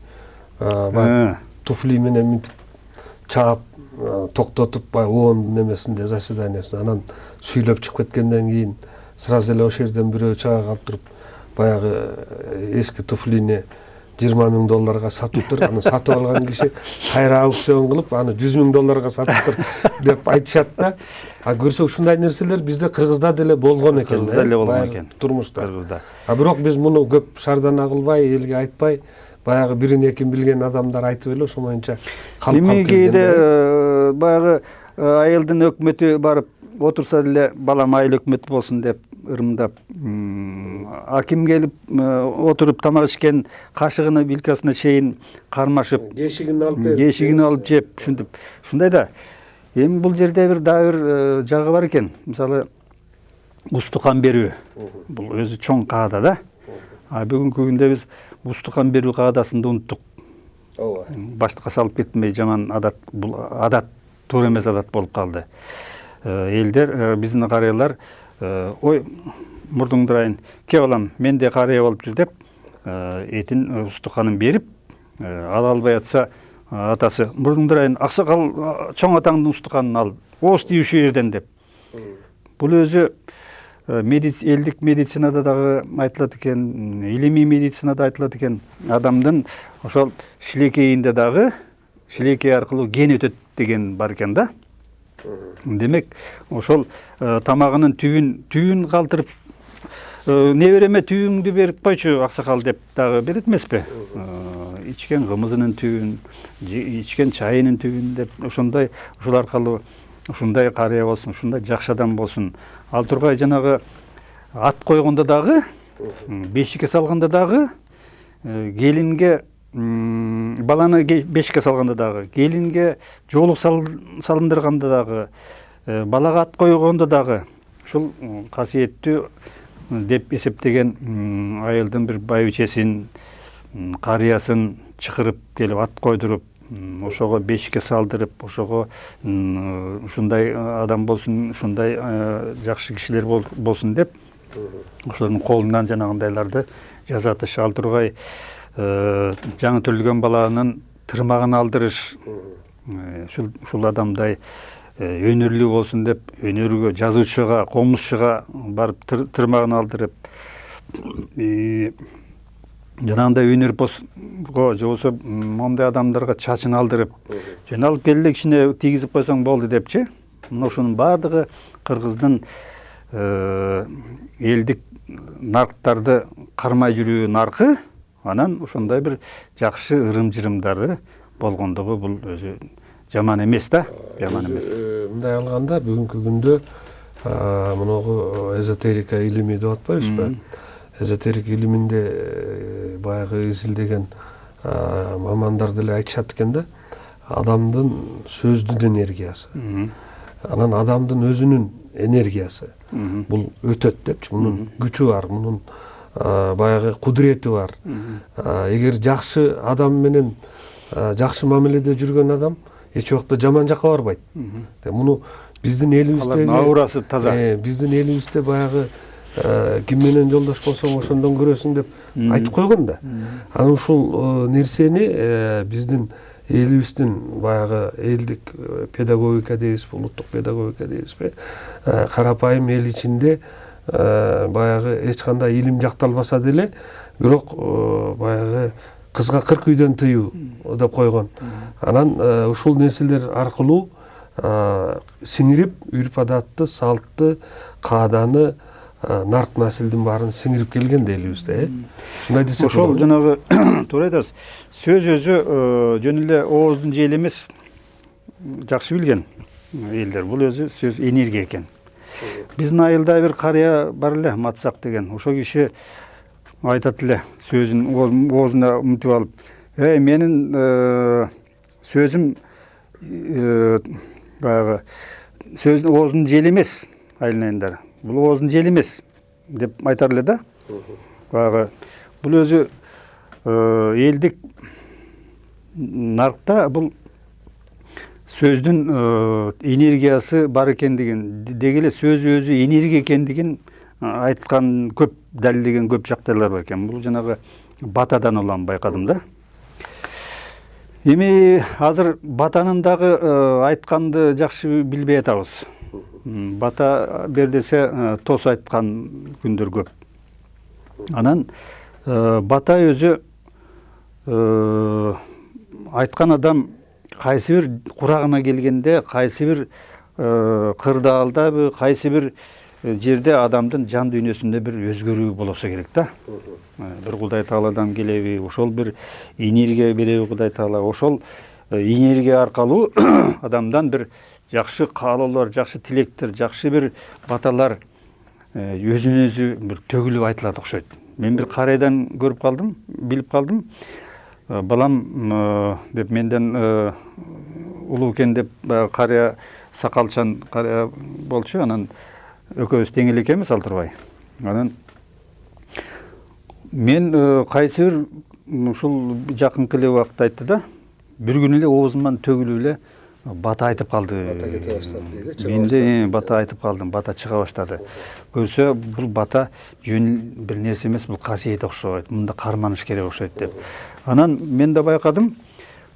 туфли менен мынтип чаап токтотуп баягы ООНдун немесинде заседаниясында анан сүйлөп чыгып кеткенден кийин сразу эле ошол жерден бирөө чыга калып туруп баягы эски туфлини $20,000 сатыптыр. Аны сатып алган киши кайра аукцион кылып, аны $100,000 сатыптыр деп айтышат да. А көрсөк ушундай нерселер бизде Кыргызда деле болгон экен. Кыргызда деле болгон экен. Турмушта. Кыргызда. А бирок биз муну көп шардана кылбай, элге айтпай, баягы бирин экин билген адамдар айтып эле ошо боюнча калып кийде баягы айылдын өкмөтү барып отурса деле балам айыл өкмөтү болсун деп ырымдап, аким келип отуруп тамак ичкен кашыгыны вилкасына чейин кармашып, кешигин алып жеп, ушинтип. Ушундай да. Эми бул жерде дагы бир жагы бар экен. Мисалы, устукан берүү. Бул өзү чоң каада да. А бүгүнкү күндө биз устукан берүү каадасында унуттук. Ооба. Баштыкка салып кетмей жаман адат, бул адат, туура эмес адат болуп калды. Элдер, биздин карыялар, ой, мурдуңдурайын, ке балам, мен де карыя болуп жүр деп, этин устуканын берип, ала албай атса, атасы, мурдуңдурайын, аксакал чоң атаңдын устуканын ал, ооз тийүүчү жерден деп. Бул өзү элдик медицинада дагы айтылат экен, илимий медицинада айтылат экен, адамдын ошол шилекейинде дагы, шилекей аркылуу ген өтөт деген бар экен да. Демек, ошол тамагынын түйүн калтырып, небереме түйүңдү берип койчу аксакал деп дагы берет эмеспи? Ичкен кымызынын түйүн, ичкен чайынын түйүн деп ошондой, ошол аркылуу ушундай карыя болсун, ушундай жакшы адам болсун. Ал тургай жанагы ат койгондо дагы, бешикке салганда дагы, келинге баланы бешикке салганда дагы, келинге жоолук салындырганда дагы, балага ат койгондо дагы ушул касиеттүү деп эсептеген айылдын бир байбичесин, карыясын чакырып келип ат койдуруп, ошого бешикке салдырып, ошого ушундай адам болсун, ушундай жакшы кишилер болсун деп ошолордун колунан жанагындайларды жасатыш. Ал тургай жаңы төрөлгөн баланын тырмагын алдырыш, ушул адамдай өнөрлүү болсун деп өнөргө, жазуучуга, комузчуга барып тырмагын алдырып, жанагындай өнөрпосго же болбосо моундай адамдарга чачын алдырып, жөн алып келип кичине тийгизип койсоң болду депчи. Ошонун баардыгы Кыргыздын элдик нарктарды кармай жүрүү наркы, анан ошондой бир жакшы ырым-жырымдары болгондугу бул өзү жаман эмес да, жаман эмес. Мындай алганда бүгүнкү күндө мунугу эзотерика илими деп атпайбызбы? Эзотерик илиминде баягы изилдеген мамандар деле айтышат экен да, адамдын сөздүн энергиясы, анан адамдын өзүнүн энергиясы бул өтөт депчи. Мунун күчү бар, мунун баягы кудурети бар. Эгер жакшы адам менен жакшы мамиледе жүргөн адам эч убакта жаман жакка барбайт. Муну биздин элибизде аурасы таза. Биздин элибизде баягы ким менен жолдош болсоң ошондон көрөсүң деп айтып койгон да. Анан ушул нерсени биздин элибиздин баягы элдик педагогика дейбизби, улуттук педагогика дейбизби, карапайым эл ичинде баягы эч кандай илим жакталбаса деле, бирок баягы кызга 40 үйдөн тыюу деп койгон. Анан ушул нерселер аркылуу сиңирип, үрп адатты, салтты, кааданы, нарк насилдин баарын сиңирип келген да элибизде. Ушундай десек болот. Ошол жанагы туура айтасыз. Сөз өзү жөн эле ооздун жели эмес, жакшы билген элдер. Бул өзү сөз энергия экен. Биздин айылда бир карыя бар эле, Матсак деген. Ошол киши айтат эле, сөзүн оозуна умтуп алып, менин сөзүм баягы сөздүн оозунун жели эмес, айылнайындар. Бул оозунун жели эмес деп айтар эле да. Баягы бул өзү элдик наркта бул сөздүн энергиясы бар экендигин, деги эле сөз өзү энергия экендигин айткан көп, далилдеген көп жактайлар бар экен. Бул жанагы батадан улам байкадым да. Эми азыр батанын дагы айтканды жакшы билбей атабыз. Бата бер десе тос айткан күндөр көп. Анан бата өзү айткан адам кайсы бир курагына келгенде, кайсы бир кырдаалдабы, кайсы бир жерде адамдын жан дүйнөсүндө бир өзгөрүү болсо керек да. Бир Кудай Тааладан келеби, ошол бир энергия береби Кудай Таала, ошол энергия аркылуу адамдан бир жакшы каалоолор, жакшы тилектер, жакшы бир баталар өзүнөн өзү бир төгүлүп айтылат окшойт. Мен бир карайдан көрүп калдым, билип калдым. Балам деп менден улуу экен деп карыя сакалчан карыя болчу. Анан экөөбүз тең эле экенбиз ал турбай. Анан мен кайсы бир ушул жакынкы эле убакытта айтты да, бир күнү эле оозуман төгүлүп эле бата айтып калды. Бата кете баштады дейли. Менде бата айтып калдым, бата чыга баштады. Көрсө бул бата жөн бир нерсе эмес, бул касиет окшойт. Мында карманыш керек окшойт деп. Анан мен да байкадым,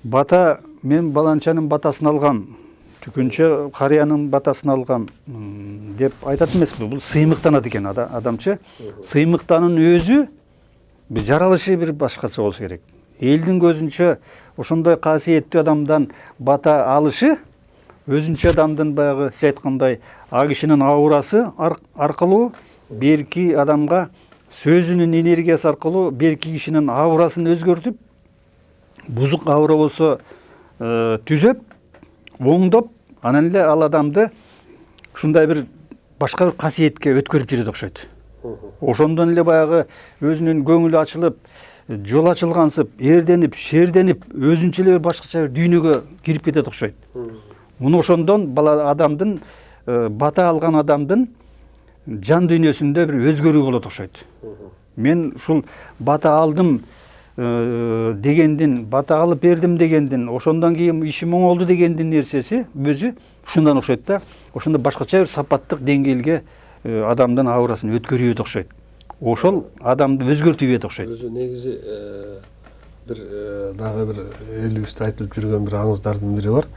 бата мен баланчанын батасын алгам, түкүнчө карыянын батасын алгам деп айтат эмеспи? Бул сыймыктанат экен адамчы. Сыймыктанын өзү бир жаралышы бир башкача болсо керек. Элдин көзүнчө ошондой касиеттүү адамдан бата алышы өзүнчө адамдын баягы сиз айткандай а кишинин аурасы аркылуу берки адамга сөзүнүн энергиясы аркылуу берки кишинин аурасын өзгөртүп, бузук аура болсо түзөп, оңдоп, анан эле ал адамды ушундай бир башка бир касиетке өткөрүп жүрөт окшойт. Ошондон эле баягы өзүнүн көңүлү ачылып, жол ачылгансып, эрденип, шерденип, өзүнчө эле башкача бир дүйнөгө кирип кетет окшойт. Муну ошондон бала адамдын бата алган адамдын жан дүйнөсүндө бир өзгөрүү болот окшойт. Мен ушул бата алдым дегендин, бата алып бердим дегендин, ошондон кийин ишим оңолду дегендин нерсеси өзү ушундан окшойт да. Ошондо башкача бир сапаттык деңгээлге адамдын аурасын өткөрүп окшойт. Ошол адамды өзгөртүп ийет окшойт. Өзү негизи бир дагы бир элибизде айтылып жүргөн бир аңыздардын бири бар.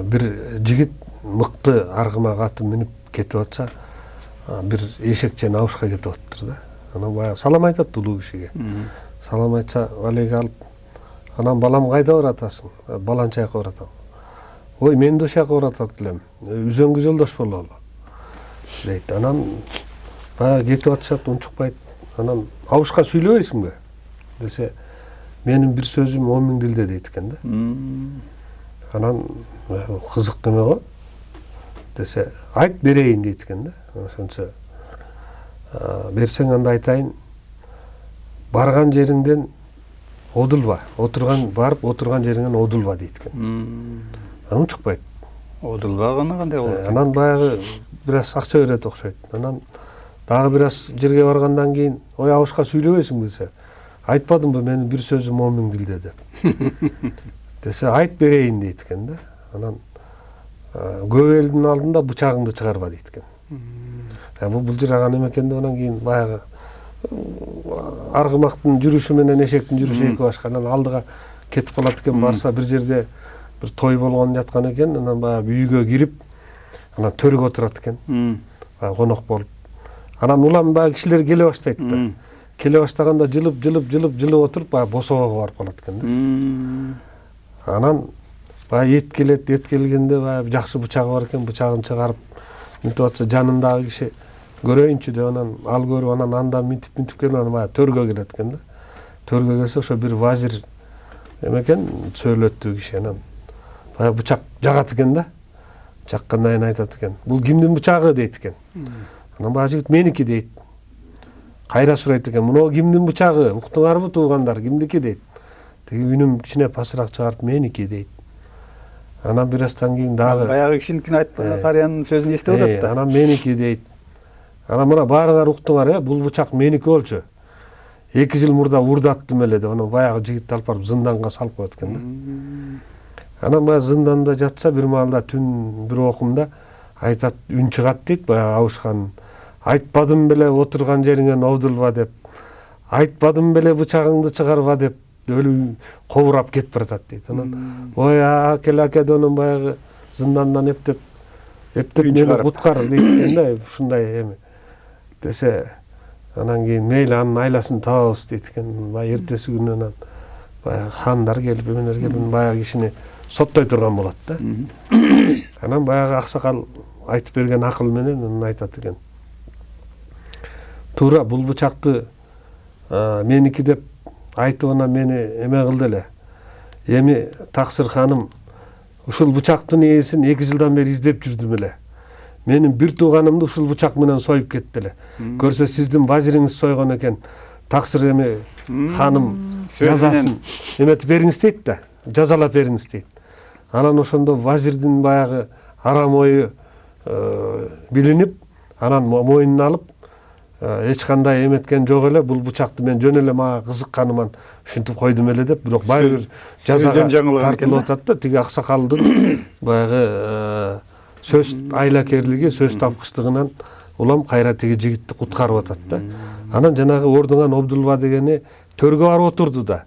Бир жигит мыкты аргыма каты минип кетип атса, бир эшекчени абышка кетип аттыр да. Анан баягы салам айтат улуу кишиге. Салам айтса, алеге алып, анан балам кайда баратасың? Баланча жака баратам. Ой, мен да ошол жака баратат элем. Үзөңгү жолдош бололу дейт. Анан баягы кетип атышат, унчукпайт. Анан абышка сүйлөбөйсүңбү десе, менин бир сөзүм 10 000 дилде дейт экен да. Анан кызык неме го десе, айт берейин дейт экен да. Ошончо берсең анда айтайын, барган жериңден одулба, барып отурган жериңден одулба дейт экен. Анан унчукпайт. Одулбаганы кандай болот? Анан баягы бир аз акча берет окшойт. Анан дагы бир аз жерге баргандан кийин, ой, абышка сүйлөбөйсүңбү десе, айтпадымбы менин бир сөзүм 10 000 дилде деп. Десе, айт берейин дейт экен да. Анан көп элдин алдында бычагыңды чыгарба дейт экен. Бул былжыраган эме экен деп анан кийин баягы аргымактын жүрүшү менен эшектин жүрүшү эки башка. Анан алдыга кетип калат экен, барса бир жерде бир той болгон жаткан экен, анан баягы үйгө кирип, анан төргө отурат экен. Конок болуп. Анан улам баягы кишилер келе баштайт да. Келе баштаганда жылып отуруп баягы босоого барып калат экен да. Анан баягы эт келгенде баягы жакшы бычагы бар экен, бычагын чыгарып мынтип атса жанындагы киши көрөйүнчү деп анан ал көрүп анан анда мынтип келип анан баягы төргө келет экен да. Төргө келсе ошо бир вазир экен, сөйлөттүү киши, анан баягы бычак жагат экен да. Жаккандан кийин айтат экен, бул кимдин бычагы дейт экен. Анан баягы жигит меники дейт. Кайра сурайт экен, муну кимдин бычагы, уктуңарбы туугандар, кимдики дейт. Теги үнүм кичине пасыраак чыгарып меники дейт. Анан бир аздан кийин дагы баягы кишиникин карыянын сөзүн эстеп атат да. Анан меники дейт. Анан мына баарыңар уктуңар, бул бычак меники болчу. 2 жыл мурда урдаттым эле деп анан баягы жигитти алып барып зынданга салып коет экен да. Анан баягы зынданда жатса бир маалда түн бир окумда айтат, үн чыгат дейт баягы абышканын. айтпадым беле отурган жериңен обдулба деп, айтпадым беле бычагыңды чыгарба деп өлүм кобурап кетип баратат дейт. Анан ой аке акедонун баягы зындандан эптеп мени куткар дейт экен да, ушундай эми десе, анан кийин мейли анын айласын табабыз дейт экен. Баягы эртеси күнү анан баягы хандар келип эмелер келип баягы кишини соттой турган болот да. Анан баягы аксакал айтып берген акыл менен анан айтат экен. Туура бул бычакты меники деп айтып анан мени эме кылды эле. Эми Таксыр ханым ушул бычактын ээсин 2 жылдан бери издеп жүрдүм эле. Менин бир тууганымды ушул бычак менен союп кетти эле. Көрсө сиздин бажириңиз сойгон экен. Таксыр эми ханым жазасын эметип бериңиз дейт да, жазалап бериңиз дейт. Анан ошондо вазирдин баягы арам ою билинип, анан моюнуна алып, эч кандай эметкен жок эле, бул бычакты мен жөн эле мага кызыкканыман ушинтип койдум эле деп, бирок баары бир жазага тартылып атат да. Тиги аксакалдын баягы сөз айлакерлиги, сөз тапкычтыгынан улам кайра тиги жигитти куткарып атат да. Анан жанагы Ордуңан Обдулба дегени төргө барып отурду да.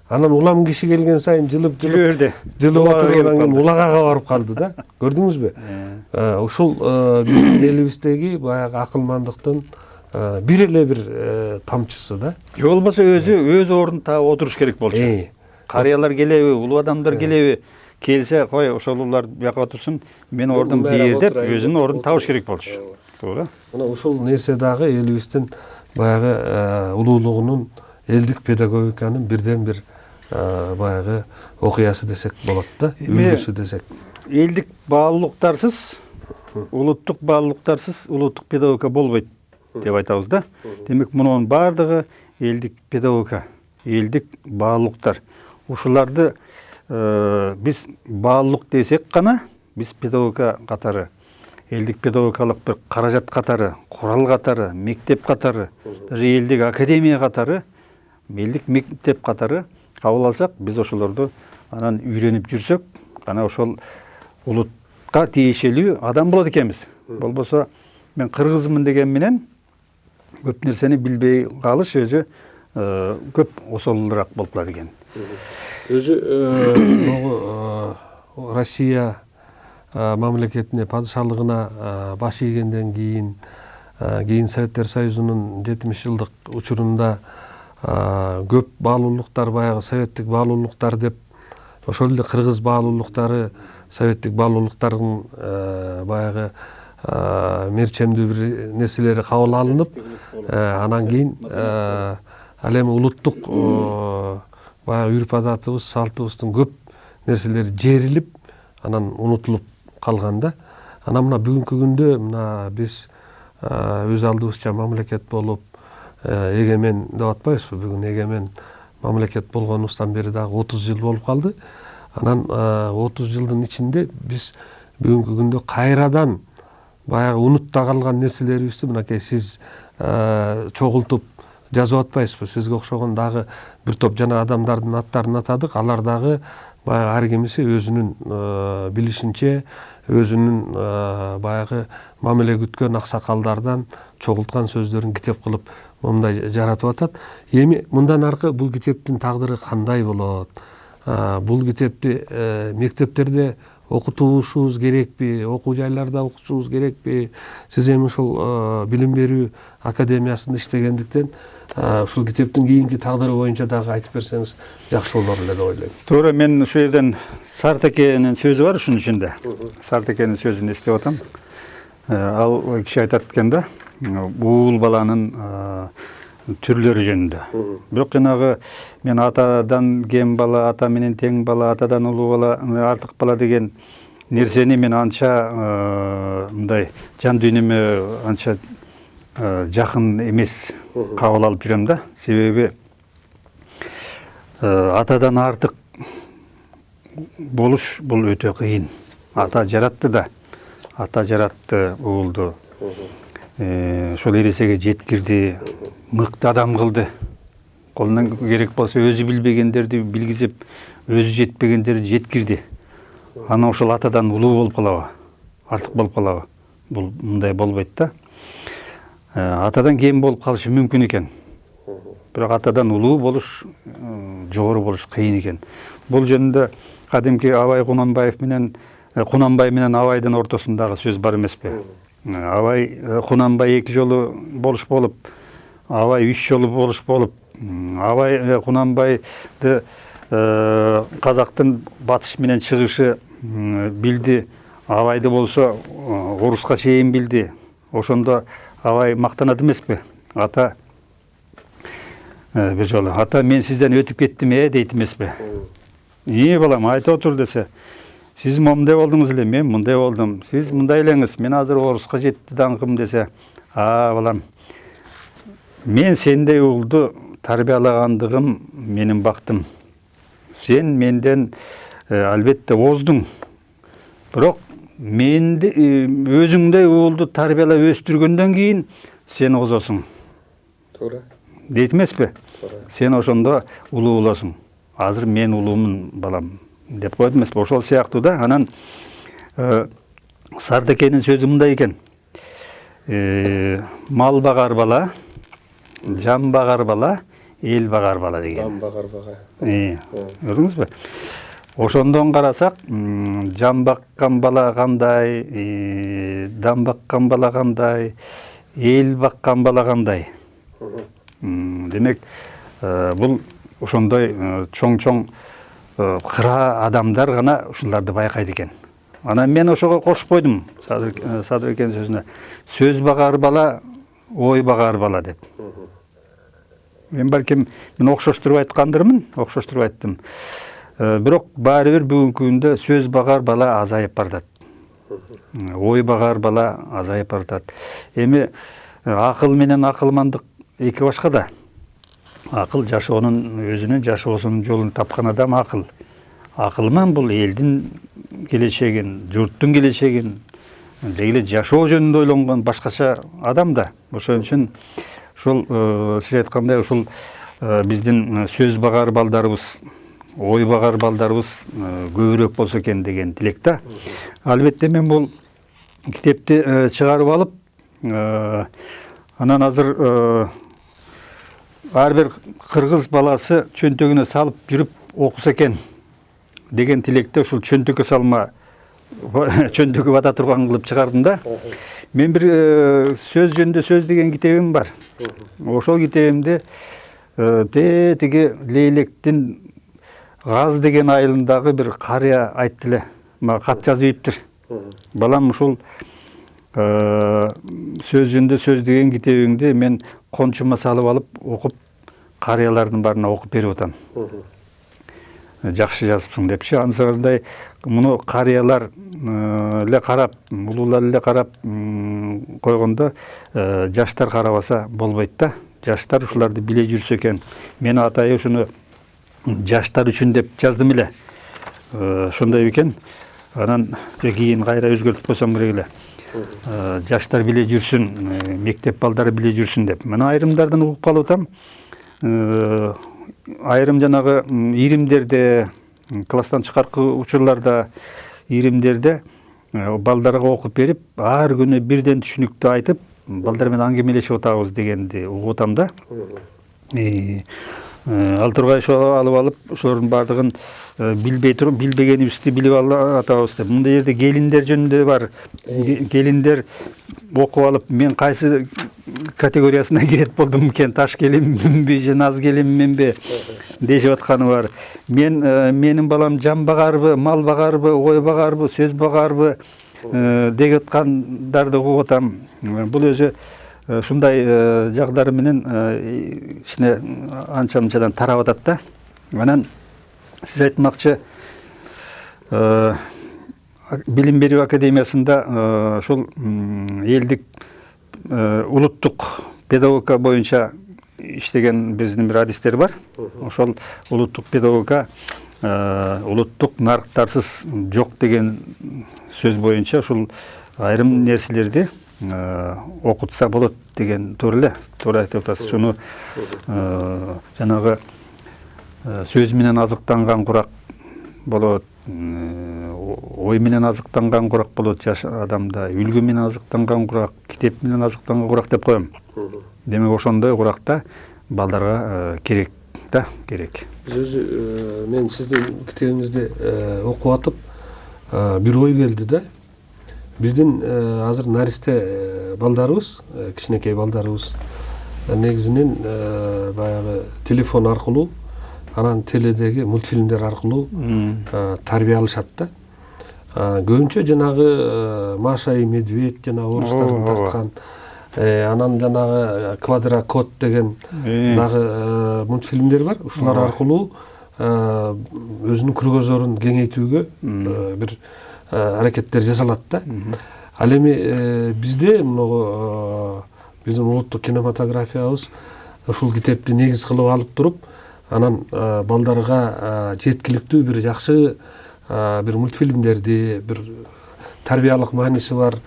Анан улам киши келген сайын жылып отургандан кийин улагага барып калды да. Көрдүңүзбү? Ушул биздин элибиздеги баягы акылмандыктын бир эле бир тамчысы да. Же болбосо өз ордун таап отуруш керек болчу. Карыялар келеби, улуу адамдар келеби, келсе кой ошол улар бияка отурсун, мен ордун бер деп өзүнүн ордун табыш керек болчу. Туура. Мына ушул нерсе дагы элибиздин баягы улуулугунун, элдик педагогиканын бирден бир баягы окуясы десек болот да, үлгүсү десек. Элдик баалуулуктарсыз, улуттук баалуулуктарсыз улуттук педагогика болбойт деп айтабыз да. Демек мунун бардыгы элдик педагогика, элдик баалуулуктар. Ушуларды биз баалуулук десек гана, биз педагогика катары, элдик педагогикалык бир каражат катары, курал катары, мектеп катары, даже элдик академия катары, элдик мектеп катары кабыл алсак, биз ошолорду анан үйрөнүп жүрсөк, ана ошол улутка тиешелүү адам болот экенбиз. Болбосо мен кыргызмын деген менен көп нерсени билбей калыш өзү көп осолдураак болуп калат экен. Өзү Россия мамлекетине, падышалыгына баш ийгенден кийин Советтер Союзунун 70 жылдык учурунда көп баалуулуктар, баягы советтик баалуулуктар деп, ошол эле кыргыз баалуулуктары советтик баалуулуктардын баягы мерчемдүү бир нерселери кабыл алынып, анан кийин ал эми улуттук баягы үрп адатыбыз, салтыбыздын көп нерселери жерилип, анан унутулуп калган да. Анан мына бүгүнкү күндө мына биз өз алдыбызча мамлекет болуп эгемен деп атпайбызбы? Бүгүн эгемен мамлекет болгонубуздан бери дагы 30 жыл болуп калды. Анан 30 жылдын ичинде биз бүгүнкү күндө кайрадан баягы унутта калган нерселерибизди мынакей сиз чогултуп жазып атпайсызбы? Сизге окшогон дагы бир топ жана адамдардын аттарын атадык. Алар дагы баягы ар кимиси өзүнүн билишинче, өзүнүн баягы мамиле күткөн аксакалдардан чогулткан сөздөрүн китеп кылып момундай жаратып атат. Эми мындан аркы бул китептин тагдыры кандай болот? Бул китепти мектептерде окутушубуз керекпи? Окуу жайларда окутушубуз керекпи? Сиз эми ушул билим берүү академиясында иштегендиктен ушул китептин кийинки тагдыры боюнча дагы айтып берсеңиз жакшы болор эле деп ойлойм. Туура, мен ушул жерден Сартекенин сөзү бар ушунун ичинде. Сартекенин сөзүн эстеп атам. Ал киши айтат экен да, уул баланын түрлөрү жөнүндө. Бирок жанагы мен атадан кем бала, ата менен тең бала, атадан улуу бала, артык бала деген нерсени мен анча мындай жан дүйнөмө анча жакын эмес кабыл алып жүрөм да. Себеби атадан артык болуш бул өтө кыйын. Ата жаратты да, ата жаратты уулду. Ошол эресеге жеткирди, мыкты адам кылды. Колунан керек болсо өзү билбегендерди билгизип, өзү жетпегендерди жеткирди. Анан ошол атадан улуу болуп калабы, артык болуп калабы? Бул мындай болбойт да. атадан кем болуп калышы мүмкүн экен. Бирок атадан улуу болуш, жогору болуш кыйын экен. Бул жөнүндө кадимки Абай Кунанбаев менен Кунанбай менен Абайдын ортосундагы сөз бар эмеспи? Абай Кунанбай 2 жолу болуш болуп, Абай 3 жолу болуш болуп, Абай Кунанбайды казактын батыш менен чыгышы билди, Абайды болсо Оруска чейин билди. Ошондо Абай мактанат эмеспи? Ата бир жолу, ата мен сизден өтүп кеттим дейт эмеспи? Балам, айта отур десе, сиз момундай болдуңуз эле, мен мындай болдум, сиз мындай элеңиз, мен азыр Оруска жетти даңкым десе, балам, мен сендей уулду тарбиялагандыгым менин бактым. Сен менден албетте оздуң. Бирок менди өзүңдөй уулду тарбиялап өстүргөндөн кийин сен озосуң. Туура. Дейт эмеспи? Сен ошондо улуу болосуң. Азыр мен улуумун балам деп коет эмеспи? Ошол сыяктуу да. Анан Сардекенин сөзү мындай экен. Мал багар бала, жан багар бала, эл багар бала деген. Жан багар бала. Көрдүңүзбү? Ошондон карасак, жан баккан бала кандай, дан баккан бала кандай, эл баккан бала кандай. Демек, бул ошондой чоң-чоң кыра адамдар гана ушуларды байкайт экен. Анан мен ошого кошуп койдум Садырекенин сөзүнө. Сөз багар бала, ой багар бала деп. Мен балким окшоштуруп айткандырмын, окшоштуруп айттым. Бирок баары бир бүгүнкү күндө сөз багар бала азайып баратат. Ой багар бала азайып баратат. Эми акыл менен акылмандык эки башка да. Акыл жашоонун өзүнүн жашоосунун жолун тапкан адам акыл. Акылман бул элдин келечегин, журттун келечегин, эле жашоо жөнүндө ойлонгон башкача адам да. Ошон үчүн ушул сиз айткандай ушул биздин сөз багар балдарыбыз, ой багар балдарыбыз көбүрөөк болсо экен деген тилек да. Албетте мен бул китепти чыгарып алып, анан азыр ар бир кыргыз баласы чөнтөгүнө салып жүрүп окуса экен деген тилекте ушул чөнтөккө салма, чөнтөгү бата турган кылып чыгардым да. Мен бир сөз жөнүндө сөз деген китебим бар. Ошол китебимде тиги Лейлектин Газ деген айылындагы бир карыя айтты эле, мага кат жазып ийиптир. Балам, ушул сөз жөнүндө сөз деген китебиңди мен кончума салып алып окуп, карыялардын баарына окуп берип атам. Жакшы жазыпсың депчи. Ансырдай муну карыялар эле карап, улуулар эле карап койгондо жаштар карабаса болбойт да. Жаштар ушуларды биле жүрсө экен. Мен атайы ушуну жаштар үчүн деп жаздым эле. Ошондой экен. Анан кийин кайра өзгөртүп койсом керек эле. Жаштар биле жүрсүн, мектеп балдары биле жүрсүн деп. Мен айрымдардан угуп калып атам. Айрым жанагы иримдерде, класстан чыкаркы учурларда, иримдерде балдарга окуп берип, ар күнү бирден түшүнүктү айтып, балдар менен аңгемелешип атабыз дегенди угуп атам да. Ал тургай ошо алып, ошолордун баардыгын билбей туруп, билбегенибизди билип атабыз деп. Мындай жерде келиндер жөнүндө бар. Келиндер окуп алып, мен кайсы категориясына кирет болдум экен, таш келинминби же наз келинминби дешип атканы бар. Менин балам жан багарбы, мал багарбы, ой багарбы, сөз багарбы деп аткандарды угуп атам. Бул өзү ушундай жагдары менен ичине анча-мынчадан тарап атат да. Анан сиз айтмакчы, Билим берүү академиясында ошол элдик улуттук педагогика боюнча иштеген биздин бир адистер бар. Ошол улуттук педагогика улуттук нарыктарсыз жок деген сөз боюнча ушул айрым нерселерди окутса болот деген туура айтып атасыз. Шуну жанагы сөз менен азыктанган курак болот, ой менен азыктанган курак болот жаш адамда, үлгү менен азыктанган курак, китеп менен азыктанган курак деп коем. Демек ошондой куракта балдарга керек да, керек. Мен сиздин китебиңизди окуп атып бир ой келди да. Биздин азыр наристе балдарыбыз, кичинекей балдарыбыз негизинен баягы телефон аркылуу, анан теледеги мультфильмдер аркылуу тарбия алышат да. Көбүнчө жанагы Маша и Медведь, жана орустардын тарткан, анан жанагы Квадрокот деген дагы мультфильмдер бар. Ушулар аркылуу өзүнүн кругозорун кеңейтүүгө бир аракеттер жасалат да. Ал эми бизде муну биздин улуттук кинематографиябыз ушул китепти негиз кылып алып туруп, анан балдарга жеткиликтүү бир жакшы бир мультфильмдерди, бир тарбиялык мааниси бар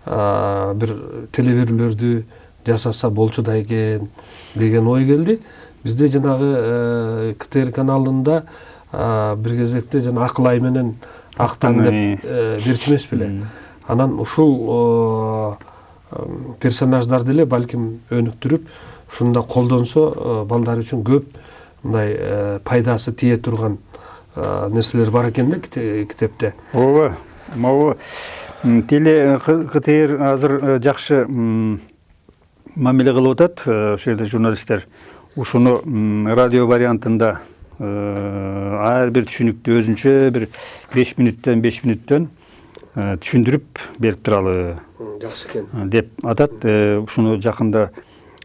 бир телеберүүлөрдү жасаса болчу да экен деген ой келди. Бизде жанагы КТР каналында бир кезекте жана Акылай менен Актаң деп берчү эмес беле. Анан ушул персонаждарды эле балким өнүктүрүп, ушунда колдонсо балдар үчүн көп мындай пайдасы тие турган нерселер бар экен да китепте. Ооба, могу теле КТР азыр жакшы мамиле кылып атат, ошол жерде журналисттер. Ушуну радио вариантында ар бир түшүнүктү өзүнчө бир 5 мүнөттөн түшүндүрүп берип туралы. Жакшы экен деп атат. Ушуну жакында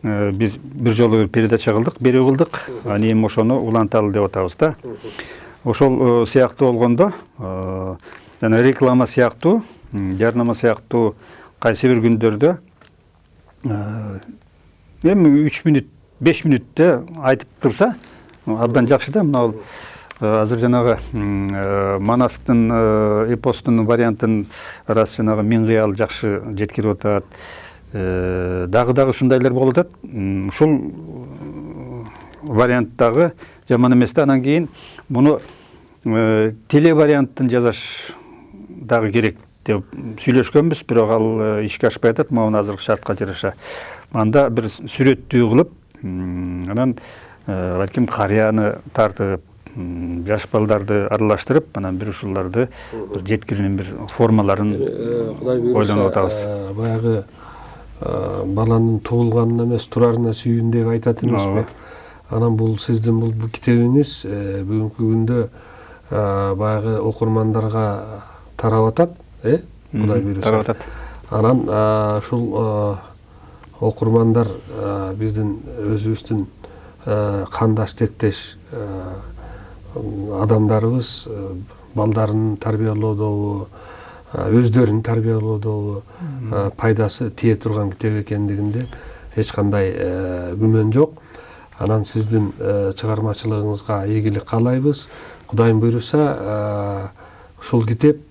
биз бир жолу передача кылдык, берүү кылдык. Аны эми ошону уланталы деп атабыз да. Ошол сыяктуу болгондо жана реклама сыяктуу, жарнама сыяктуу кайсы бир күндөрдө эми 3 мүнөт, 5 мүнөттө айтып турса, абдан жакшы да. Мына азыр жанагы Манастын эпостун вариантын раз жанагы Мен кыял жакшы жеткирип атат. Дагы ушундайлар болуп атат. Ушул варианттагы жаман эмес да. Анан кийин муну теле варианттын жасаш дагы керек деп сүйлөшкөнбүз, бирок ал ишке ашпай атат. Могу азыркы шартка жараша. Анда бир сүрөттүү кылып, анан балким карыяны тартып, жаш балдарды аралаштырып, анан бир ушуларды бир жеткирүүнүн бир формаларын ойлонуп атабыз. Баягы баланын туулганына эмес, турарына сүйүн деп айтат эмеспи? Анан бул сиздин бул китебиңиз бүгүнкү күндө баягы окурмандарга тарап атат, Кудай буйруса. Тарап атат. Анан ушул окурмандар биздин өзүбүздүн кандаш тектеш адамдарыбыз балдарын тарбиялоодогу, өздөрүн тарбиялоодогу пайдасы тие турган китеп экендигинде эч кандай күмөн жок. Анан сиздин чыгармачылыгыңызга ийгилик каалайбыз. Кудайым буйруса ушул китеп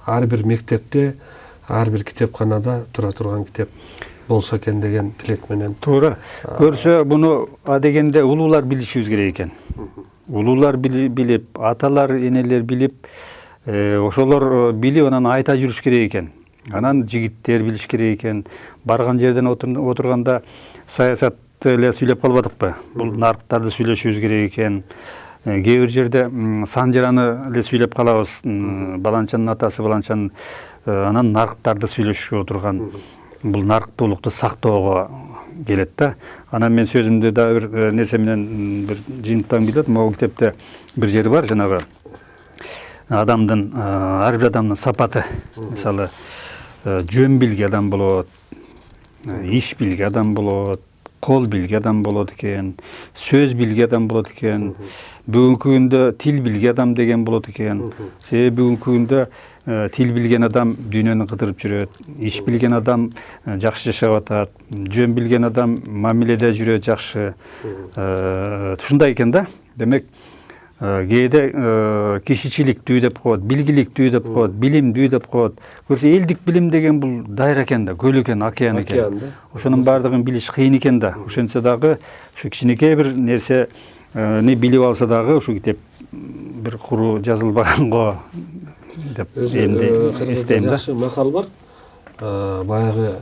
ар бир мектепте, ар бир китепканада тура турган китеп болсо экен деген тилек менен. Туура. Көрсө буну адегенде улуулар билишибиз керек экен. Улуулар билип, аталар, энелер билип, ошолор билип анан айта жүрүш керек экен. Анан жигиттер билиш керек экен. Барган жерден отурганда саясатты эле сүйлөп калбадыкпы? Бул нарыктарды сүйлөшүбүз керек экен. Кээ бир жерде санжараны эле сүйлөп калабыз. Баланчанын атасы баланчан, анан нарыктарды сүйлөшүп отурган. Бул нарыктуулукту сактоого келет да. Анан мен сөзүмдү да бир нерсе менен бир жыйынтпам келет. Могу китепте бир жери бар, жанагы адамдын, ар бир адамдын сапаты. Мисалы, жөн билген адам болот, иш билген адам болот, кол билген адам болот экен, сөз билген адам болот экен, бүгүнкү күндө тил билген адам деген болот экен. Себеби бүгүнкү күндө тил билген адам дүйнөнү кыдырып жүрөт, иш билген адам жакшы жашап атат, жөн билген адам мамиледе жүрөт жакшы. Ушундай экен да. Демек, кээде кишичиликтүү деп коет, билгиликтүү деп коет, билимдүү деп коет. Көрсө элдик билим деген бул дайра экен да, көл экен, океан экен. Ошонун баардыгын билиш кыйын экен да. Ошентсе дагы ушу кичинекей бир нерсени билип алса дагы ушу китеп бир куру жазылбаганго деп өзү эмди кыргызда эстейм да. жакшы макал бар. Баягы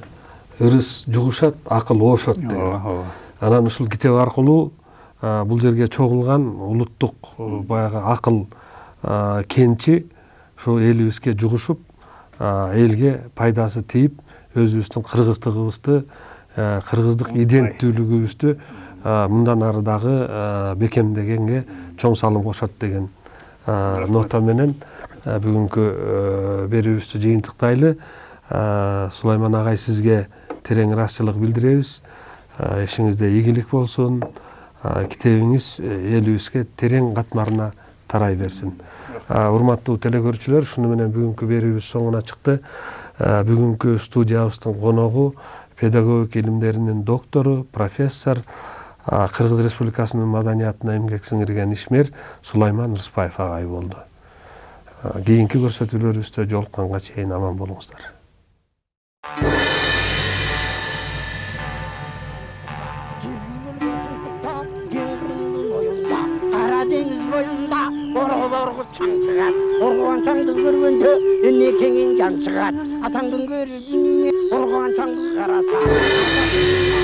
ырыс жугушат, акыл оошот деген. Ооба. Анан ушул китеп аркылуу бул жерге чогулган улуттук баягы акыл кенчи ошо элибизге жугушуп, элге пайдасы тийип, өзүбүздүн кыргыздыгыбызды, кыргыздык иденттүүлүгүбүздү мындан ары дагы бекемдегенге чоң салым кошот деген нота менен бүгүнкү берүүбүздү жыйынтыктайлы. Сулайман агай, сизге терең ыраазычылык билдиребиз. Ишиңизде ийгилик болсун. Китебиңиз элибизге терең катмарына тарай берсин. Урматтуу телекөрүүчүлөр, шуну менен бүгүнкү берүүбүз соңуна чыкты. Бүгүнкү студиябыздын коногу педагогика илимдеринин доктору, профессор, Кыргыз Республикасынын маданиятына эмгек сиңирген ишмер Сулайман Рыспаев агай болду. Кийинки көрсөтүүлөрүбүздө жолукканга чейин аман болуңуздар. Kara deniz boyunda orgu çan çıkar. Orguan çandı görgünde nekengin can çıkar. Atandın görgünde orguan çandı karasa.